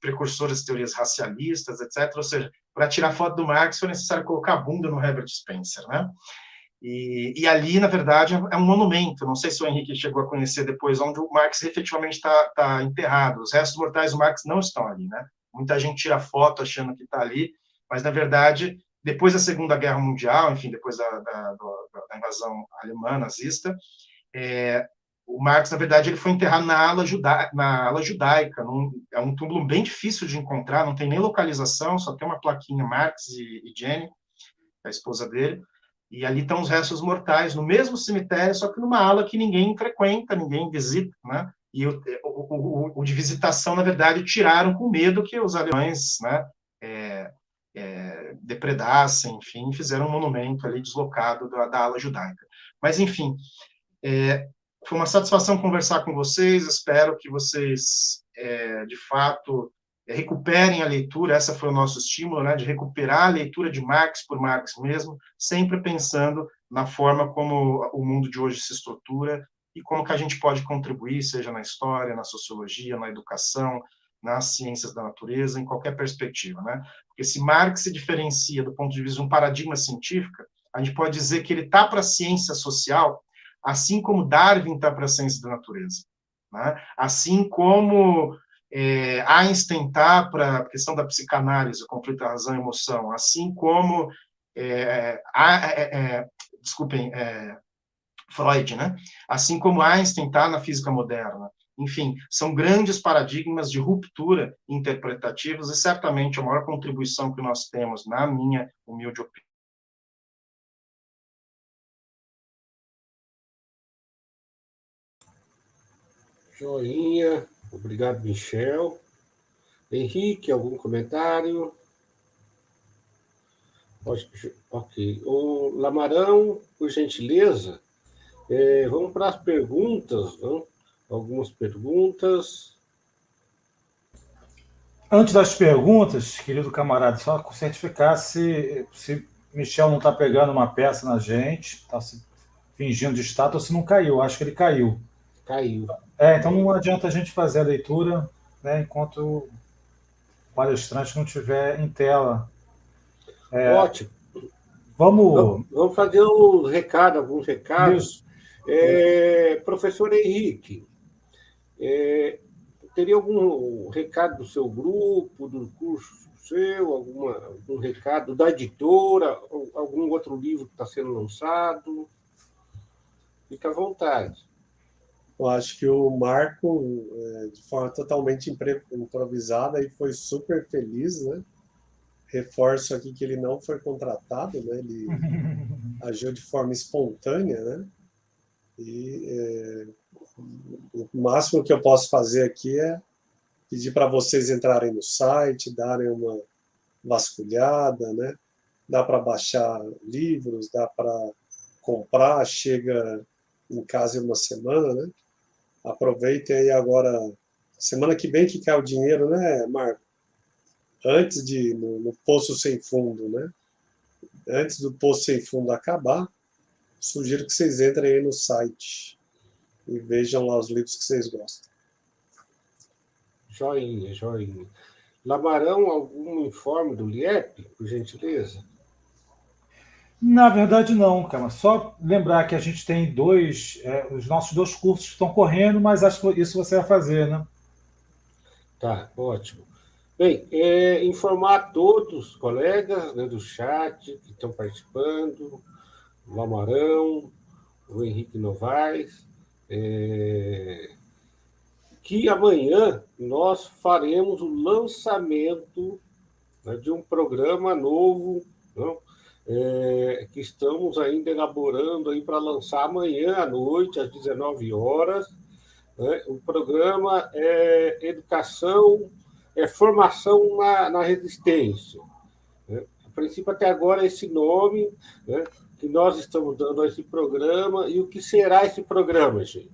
precursor das teorias racialistas, etc. Ou seja, para tirar foto do Marx foi necessário colocar a bunda no Herbert Spencer, né? E ali, na verdade, é um monumento. Não sei se o Henrique chegou a conhecer depois, onde o Marx efetivamente está enterrado. Os restos mortais do Marx não estão ali, né? Muita gente tira foto achando que está ali, mas, na verdade, depois da Segunda Guerra Mundial, enfim, depois da invasão alemã nazista, o Marx, na verdade, ele foi enterrado na ala judaica. É um túmulo bem difícil de encontrar, não tem nem localização, só tem uma plaquinha Marx e Jenny, a esposa dele. E ali estão os restos mortais, no mesmo cemitério, só que numa ala que ninguém frequenta, ninguém visita, né? E o de visitação, na verdade, tiraram com medo que os alemães, né, depredassem, enfim, fizeram um monumento ali deslocado da ala judaica. Mas, enfim, foi uma satisfação conversar com vocês, espero que vocês, de fato, recuperem a leitura, essa foi o nosso estímulo, né, de recuperar a leitura de Marx por Marx mesmo, sempre pensando na forma como o mundo de hoje se estrutura e como que a gente pode contribuir, seja na história, na sociologia, na educação, nas ciências da natureza, em qualquer perspectiva, né? Porque se Marx se diferencia do ponto de vista de um paradigma científico, a gente pode dizer que ele está para a ciência social, assim como Darwin está para a ciência da natureza, né? Assim como Einstein está para a questão da psicanálise, o conflito da razão e emoção, assim como Freud, né? Assim como Einstein está na física moderna. Enfim, são grandes paradigmas de ruptura interpretativos e certamente a maior contribuição que nós temos, na minha humilde opinião. Joinha, obrigado, Michel. Henrique, algum comentário? Ok. O Lamarão, por gentileza, vamos para as perguntas, não? Algumas perguntas. Antes das perguntas, querido camarada, só certificar se Michel não está pegando uma peça na gente, está se fingindo de estátua, ou se não caiu. Acho que ele caiu. Caiu. Então não adianta a gente fazer a leitura, né, enquanto o palestrante não estiver em tela. Ótimo. Vamos fazer alguns recados. Professor Henrique, teria algum recado do seu grupo, do curso seu, algum recado da editora, algum outro livro que está sendo lançado? Fica à vontade. Eu acho que o Marco, de forma totalmente improvisada, e foi super feliz, né? Reforço aqui que ele não foi contratado, né? Ele agiu de forma espontânea, né? E o máximo que eu posso fazer aqui é pedir para vocês entrarem no site, darem uma vasculhada, né? Dá para baixar livros, dá para comprar, chega em casa em uma semana, né? Aproveitem aí agora, semana que vem que cai o dinheiro, né, Marco? Antes no Poço Sem Fundo, né? Antes do Poço Sem Fundo acabar, sugiro que vocês entrem aí no site e vejam lá os livros que vocês gostam. Joinha. Lamarão, algum informe do LIEP, por gentileza? Na verdade, não, cara. Só lembrar que a gente tem os nossos 2 cursos que estão correndo, mas acho que isso você vai fazer, né? Tá, ótimo. Bem, informar a todos os colegas, né, do chat que estão participando, o Lamarão, o Henrique Novaes, que amanhã nós faremos o lançamento, né, de um programa novo, não? Que estamos ainda elaborando aí para lançar amanhã à noite, às 19 horas. Né? O programa é Educação, Formação na Resistência. Né? A princípio, até agora, esse nome, né, que nós estamos dando a esse programa. E o que será esse programa, gente?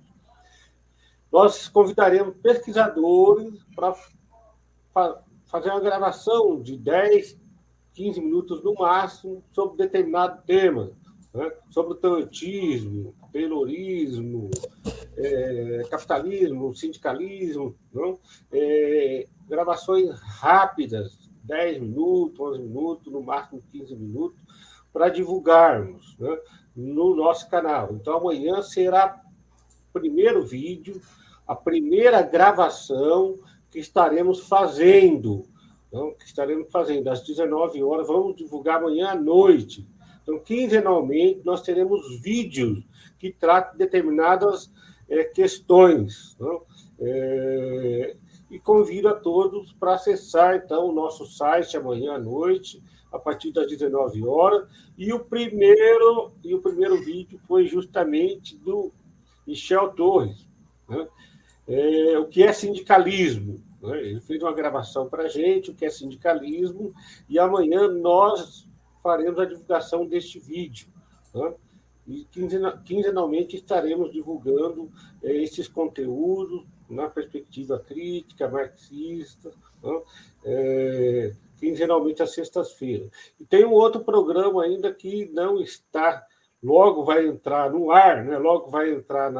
Nós convidaremos pesquisadores para fazer uma gravação de 10, 15 minutos no máximo sobre determinado tema, né? Sobre o taoísmo, taylorismo, capitalismo, sindicalismo, não? Gravações rápidas, 10 minutos, 11 minutos, no máximo 15 minutos, para divulgarmos, né, no nosso canal. Então, amanhã será o primeiro vídeo, a primeira gravação que estaremos fazendo. Então, às 19 horas, vamos divulgar amanhã à noite. Então, quinzenalmente, nós teremos vídeos que tratam de determinadas questões. Não? E convido a todos para acessar, então, o nosso site amanhã à noite, a partir das 19 horas. E o primeiro vídeo foi justamente do Michel Torres, né? O que é sindicalismo? né? Ele fez uma gravação para a gente, o que é sindicalismo, e amanhã nós faremos a divulgação deste vídeo, né? E quinzenalmente estaremos divulgando esses conteúdos na perspectiva crítica, marxista, né? Quinzenalmente às sextas-feiras. E tem um outro programa ainda que não está, logo vai entrar no ar, né? Logo vai entrar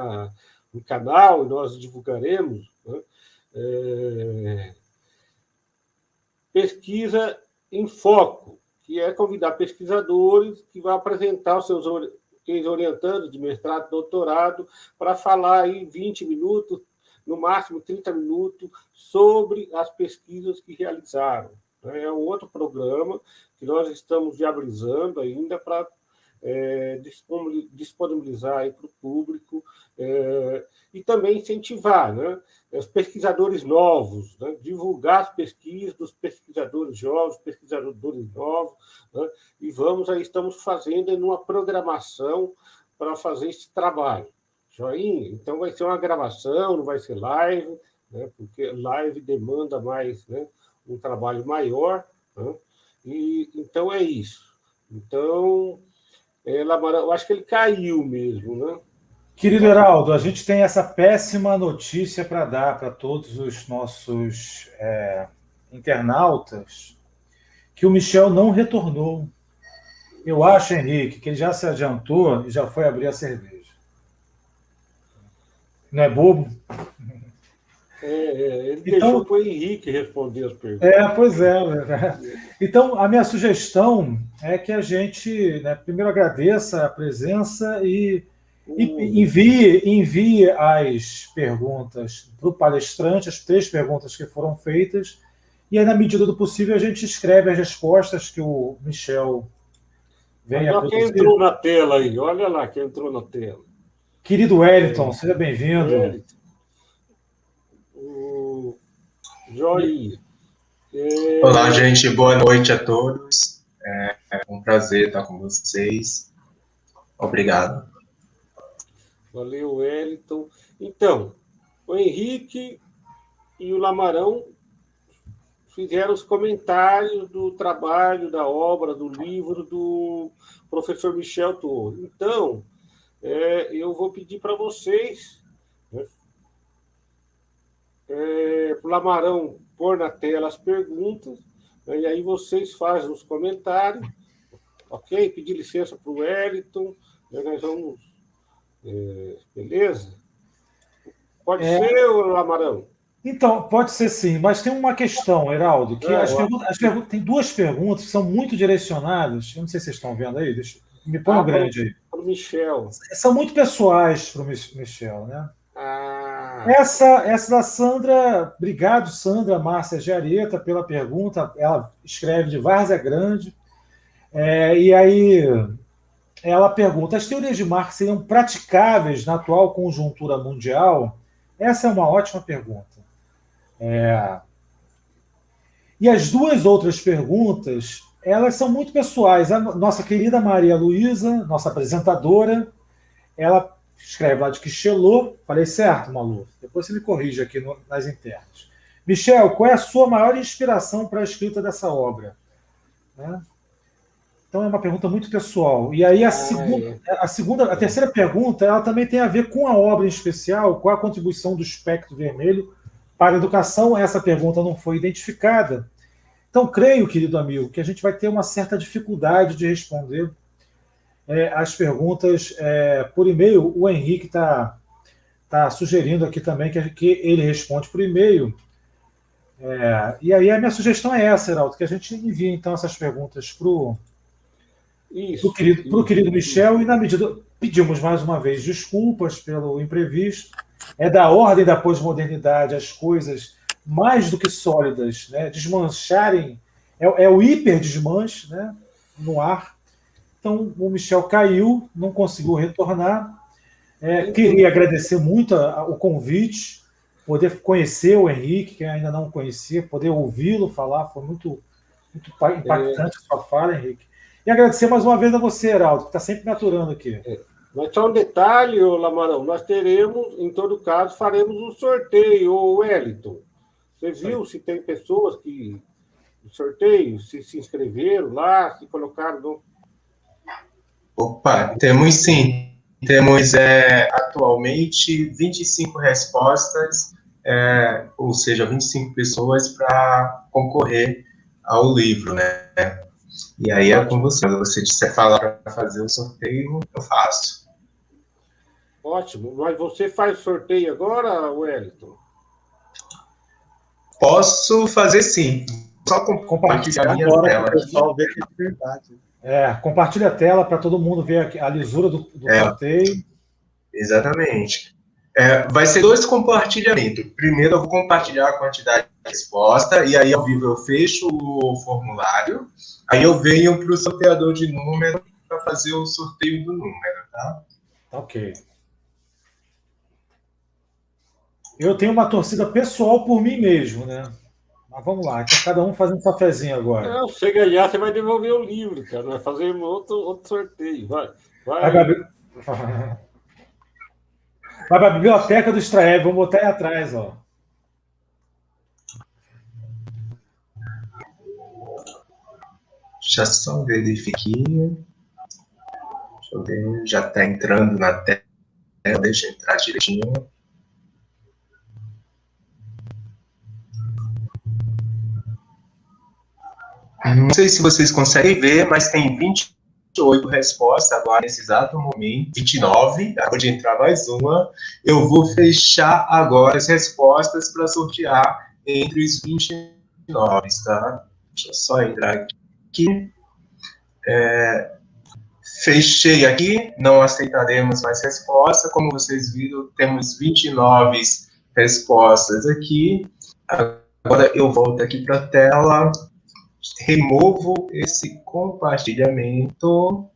no canal e nós divulgaremos, né? Pesquisa em Foco, que é convidar pesquisadores que vão apresentar os seus orientandos de mestrado, doutorado, para falar aí 20 minutos, no máximo 30 minutos, sobre as pesquisas que realizaram. É um outro programa que nós estamos viabilizando ainda para disponibilizar aí para o público e também incentivar, né, os pesquisadores novos, né, divulgar as pesquisas dos pesquisadores jovens, pesquisadores novos, né, e estamos fazendo uma programação para fazer esse trabalho. Joinha? Então vai ser uma gravação, não vai ser live, né, porque live demanda mais, né, um trabalho maior, né, e então é isso. Então, eu acho que ele caiu mesmo, né? Querido Heraldo, a gente tem essa péssima notícia para dar para todos os nossos internautas, que o Michel não retornou. Eu acho, Henrique, que ele já se adiantou e já foi abrir a cerveja. Não é bobo? Ele deixou para o Henrique responder as perguntas. Pois é. Então, a minha sugestão é que a gente, né, primeiro agradeça a presença e envie as perguntas para o palestrante, as 3 perguntas que foram feitas, e aí, na medida do possível, a gente escreve as respostas que o Michel vem a produzir. Quem entrou na tela aí? Olha lá quem entrou na tela. Querido Wellington, seja bem-vindo. Joinha. Olá, gente. Boa noite a todos. É um prazer estar com vocês. Obrigado. Valeu, Wellington. Então, o Henrique e o Lamarão fizeram os comentários do trabalho, da obra, do livro do professor Michel Torres. Então, eu vou pedir para vocês, né, para o Lamarão pôr na tela as perguntas, né, e aí vocês fazem os comentários, ok? Pedir licença para o Wellington, né, nós vamos... beleza? Pode ser, Lamarão? Então, pode ser sim, mas tem uma questão, Heraldo, que tem 2 perguntas que são muito direcionadas, eu não sei se vocês estão vendo aí, me põe um grande aí. Para o Michel. São muito pessoais para o Michel, né? Essa da Sandra, obrigado, Sandra Márcia Giareta, pela pergunta, ela escreve de Várzea Grande, e aí ela pergunta, as teorias de Marx seriam praticáveis na atual conjuntura mundial? Essa é uma ótima pergunta. E as 2 outras perguntas, elas são muito pessoais. A nossa querida Maria Luísa, nossa apresentadora, ela escreve lá de Quixelô. Falei certo, Malu? Depois você me corrige aqui nas internas. Michel, qual é a sua maior inspiração para a escrita dessa obra? Né? Então é uma pergunta muito pessoal. E aí a terceira pergunta, ela também tem a ver com a obra em especial, qual a contribuição do espectro vermelho para a educação. Essa pergunta não foi identificada. Então, creio, querido amigo, que a gente vai ter uma certa dificuldade de responder as perguntas por e-mail. O Henrique está sugerindo aqui também que ele responde por e-mail. E aí a minha sugestão é essa, Heraldo, que a gente envie, então, essas perguntas para o querido Michel, e na medida... Pedimos mais uma vez desculpas pelo imprevisto. É da ordem da pós-modernidade as coisas mais do que sólidas, né, desmancharem, é o hiperdesmanche, né, no ar. Então, o Michel caiu, não conseguiu retornar. Queria agradecer muito o convite, poder conhecer o Henrique, que ainda não conhecia, poder ouvi-lo falar, foi muito impactante a sua fala, Henrique. E agradecer mais uma vez a você, Heraldo, que está sempre me aturando aqui. Mas só um detalhe, Lamarão, nós teremos, em todo caso, faremos um sorteio, Wellington. Você viu se tem pessoas que sorteio, se inscreveram lá, se colocaram no... Opa, temos sim. Temos atualmente 25 respostas, ou seja, 25 pessoas para concorrer ao livro, né? E aí é com você. Se você disser falar para fazer o sorteio, eu faço. Ótimo. Mas você faz sorteio agora, Wellington? Posso fazer sim. Só compartilhar a minha tela aqui. O pessoal vê que é de verdade. Compartilha a tela para todo mundo ver a lisura do sorteio. Exatamente. Vai ser 2 compartilhamentos. Primeiro eu vou compartilhar a quantidade de resposta, e aí ao vivo eu fecho o formulário, aí eu venho para o sorteador de número para fazer o sorteio do número, tá? Ok. Eu tenho uma torcida pessoal por mim mesmo, né? Mas vamos lá, então cada um fazendo sua fezinha agora. Não, se você ganhar, você vai devolver o livro, cara. Vai fazer outro sorteio. Vai. Vai para a biblioteca do Straeb, vamos botar aí atrás, ó. Já só verifique. Deixa eu ver, já está entrando na tela, deixa eu entrar direitinho. Não sei se vocês conseguem ver, mas tem 28 respostas agora nesse exato momento, 29, acabou de entrar mais uma. Eu vou fechar agora as respostas para sortear entre os 29, tá? Deixa eu só entrar aqui. Fechei aqui, não aceitaremos mais resposta. Como vocês viram, temos 29 respostas aqui. Agora eu volto aqui para a tela. Removo esse compartilhamento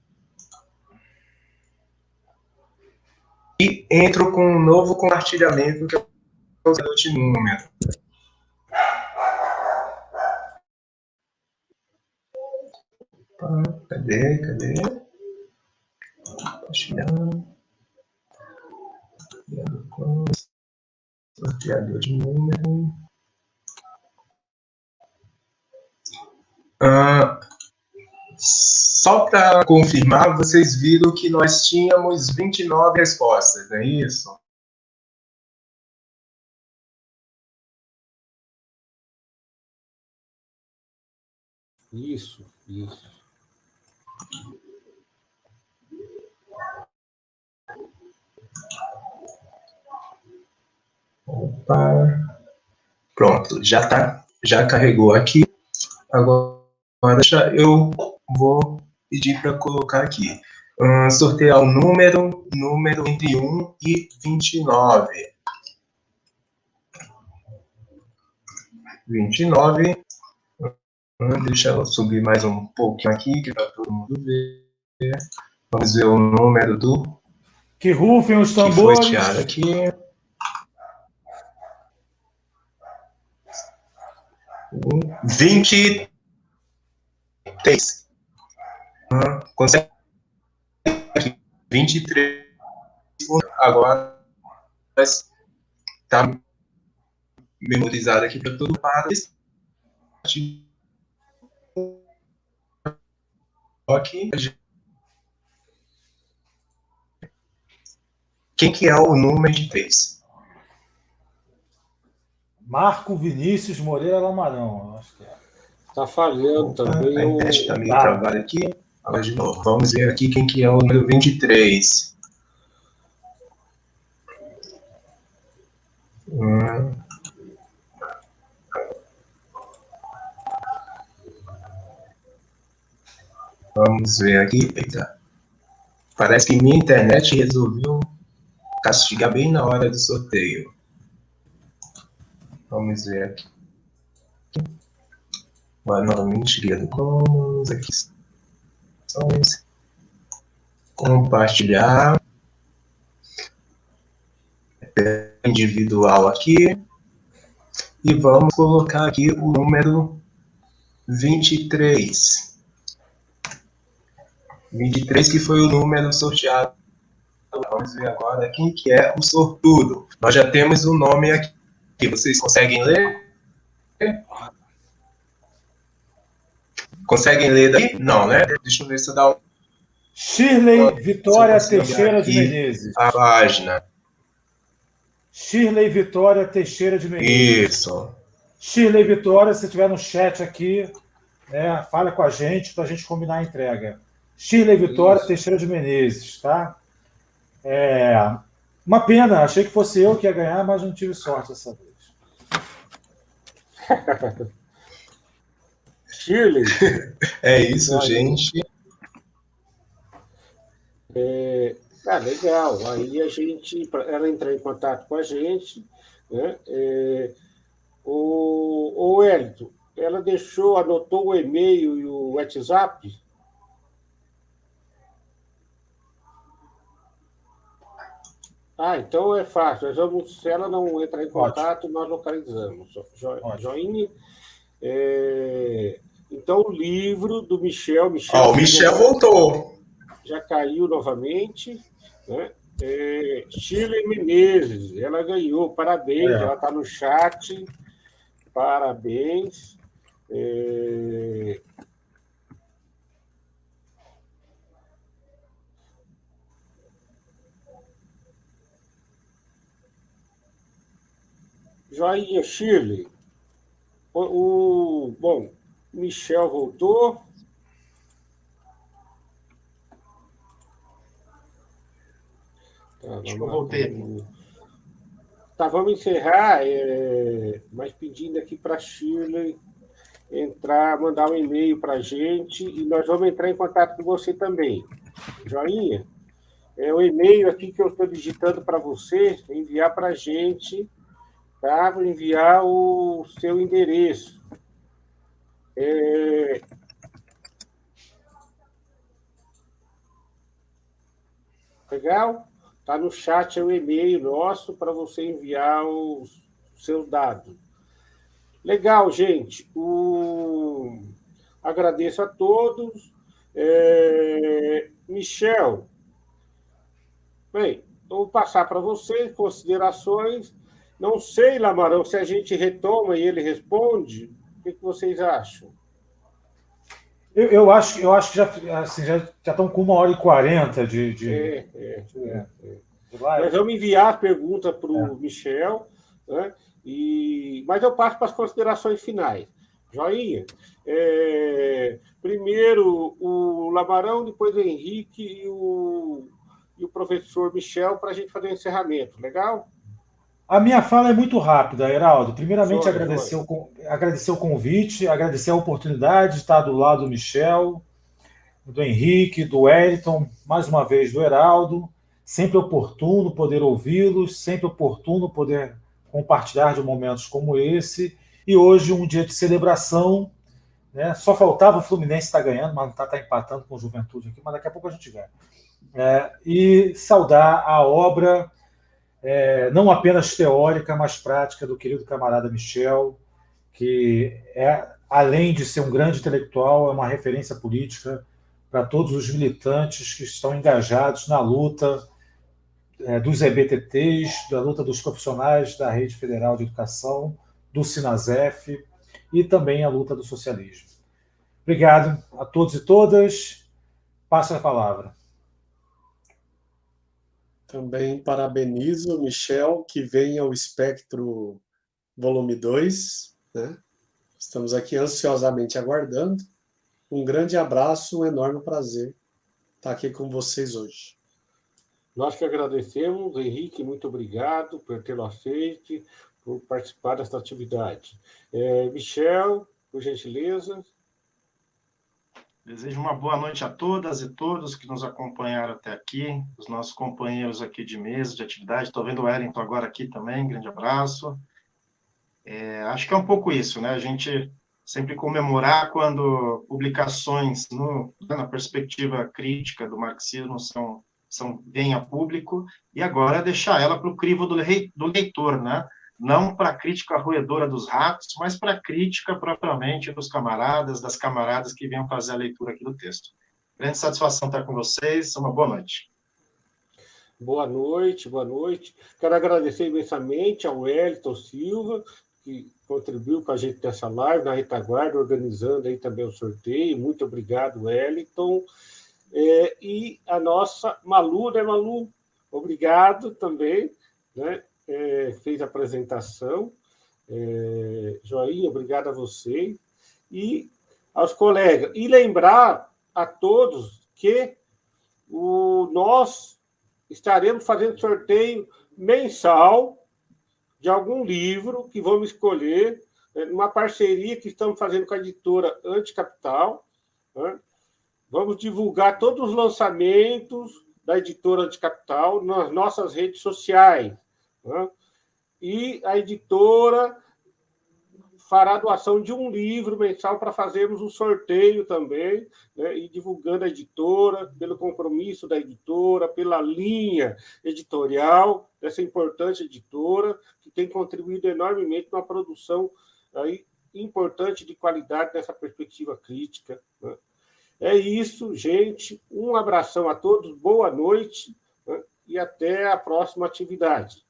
e entro com um novo compartilhamento que é o de número. Cadê? Compartilhando. Sorteador de número. Só para confirmar, vocês viram que nós tínhamos 29 respostas, não é isso? Isso. Opa. Pronto, já carregou aqui. Agora eu vou pedir para colocar aqui. Sortear o número entre 1 e 29. 29. Deixa eu subir mais um pouquinho aqui, para todo mundo ver. Vamos ver o número do... Que rufem os tambores. Que foi tirado aqui. 23. Consegue? 23. Agora está memorizado aqui para todo lado. Aqui. Quem que é o número de 3? Marco Vinícius Moreira Lamarão, acho que é. Está falhando também. A internet está meio travada aqui. Agora de novo. Vamos ver aqui quem que é o número 23. Vamos ver aqui. Eita. Parece que minha internet resolveu castigar bem na hora do sorteio. Vamos ver aqui. Agora, novamente, guia do Commons. Aqui. Compartilhar. Individual aqui. E vamos colocar aqui o número 23. 23 que foi o número sorteado. Vamos ver agora quem que é o sortudo. Nós já temos o nome aqui. Vocês conseguem ler? Conseguem ler daí? Não, né? Deixa eu ver se eu dou Shirley Vitória se eu consigo Teixeira de aqui Menezes. a página. Shirley Vitória Teixeira de Menezes. Isso. Shirley Vitória, se estiver no chat aqui, né, fala com a gente para a gente combinar a entrega. Shirley Vitória Teixeira de Menezes, tá? Uma pena, achei que fosse eu que ia ganhar, mas não tive sorte dessa vez. Shirley. É isso, gente. Legal. Aí ela entrou em contato com a gente, né? O Wellington, ela anotou o e-mail e o WhatsApp? Então é fácil. Se ela não entrar em contato, nós localizamos. Joinha. Então, o livro do Michel... O Michel voltou. Já caiu novamente, né? Shirley Menezes, ela ganhou, parabéns, ela está no chat, parabéns. Joinha, Shirley. Bom, Michel voltou. Acho que eu voltei. Vamos encerrar, mas pedindo aqui para a Shirley mandar um e-mail para a gente e nós vamos entrar em contato com você também. Joinha? O e-mail aqui que eu estou digitando para você, enviar para a gente, tá? Vou enviar o seu endereço. Legal? Está no chat o e-mail nosso para você enviar os seus dados. Legal, gente. Agradeço a todos. Michel, bem, vou passar para vocês considerações. Não sei, Lamarão, se a gente retoma e ele responde. O que vocês acham? Eu acho que já estão com 1h40 de live. Nós vamos enviar as perguntas para o Michel, né? Mas eu passo para as considerações finais. Joinha? Primeiro o Lamarão, depois o Henrique e o professor Michel para a gente fazer o encerramento. Legal? A minha fala é muito rápida, Heraldo. Primeiramente, agradecer o convite, agradecer a oportunidade de estar do lado do Michel, do Henrique, do Wellington, mais uma vez do Heraldo. Sempre oportuno poder ouvi-los, sempre oportuno poder compartilhar de momentos como esse. E hoje, um dia de celebração, né? Só faltava o Fluminense estar ganhando, mas não está empatando com o Juventude aqui, mas daqui a pouco a gente ganha. E saudar a obra... não apenas teórica, mas prática do querido camarada Michel, que além de ser um grande intelectual, é uma referência política para todos os militantes que estão engajados na luta dos EBTTs, da luta dos profissionais da Rede Federal de Educação, do Sinasef e também a luta do socialismo. Obrigado a todos e todas. Passo a palavra. Também parabenizo o Michel, que vem ao Espectro Volume 2, né? Estamos aqui ansiosamente aguardando. Um grande abraço, um enorme prazer estar aqui com vocês hoje. Nós que agradecemos, Henrique, muito obrigado por tê-lo aceito, por participar desta atividade. Michel, por gentileza. Desejo uma boa noite a todas e todos que nos acompanharam até aqui, os nossos companheiros aqui de mesa, de atividade. Estou vendo o Wellington agora aqui também, grande abraço. Acho que é um pouco isso, né? A gente sempre comemorar quando publicações na perspectiva crítica do marxismo vêm a público, e agora deixar ela para o crivo do leitor, né? Não para a crítica roedora dos ratos, mas para a crítica propriamente dos camaradas, das camaradas que venham fazer a leitura aqui do texto. Grande satisfação estar com vocês, uma boa noite. Boa noite, boa noite. Quero agradecer imensamente ao Wellington Silva, que contribuiu com a gente nessa live, na retaguarda, organizando aí também o sorteio. Muito obrigado, Wellington. E a nossa Malu, né, Malu? Obrigado também, né? Fez a apresentação. Joinha, obrigado a você. E aos colegas. E lembrar a todos que nós estaremos fazendo sorteio mensal de algum livro que vamos escolher, numa parceria que estamos fazendo com a editora Anticapital, né? Vamos divulgar todos os lançamentos da editora Anticapital nas nossas redes sociais, né? E a editora fará doação de um livro mensal para fazermos um sorteio também, né? E divulgando a editora, pelo compromisso da editora, pela linha editorial dessa importante editora, que tem contribuído enormemente na produção aí importante de qualidade nessa perspectiva crítica, né? É isso, gente. Um abração a todos, boa noite, né? E até a próxima atividade.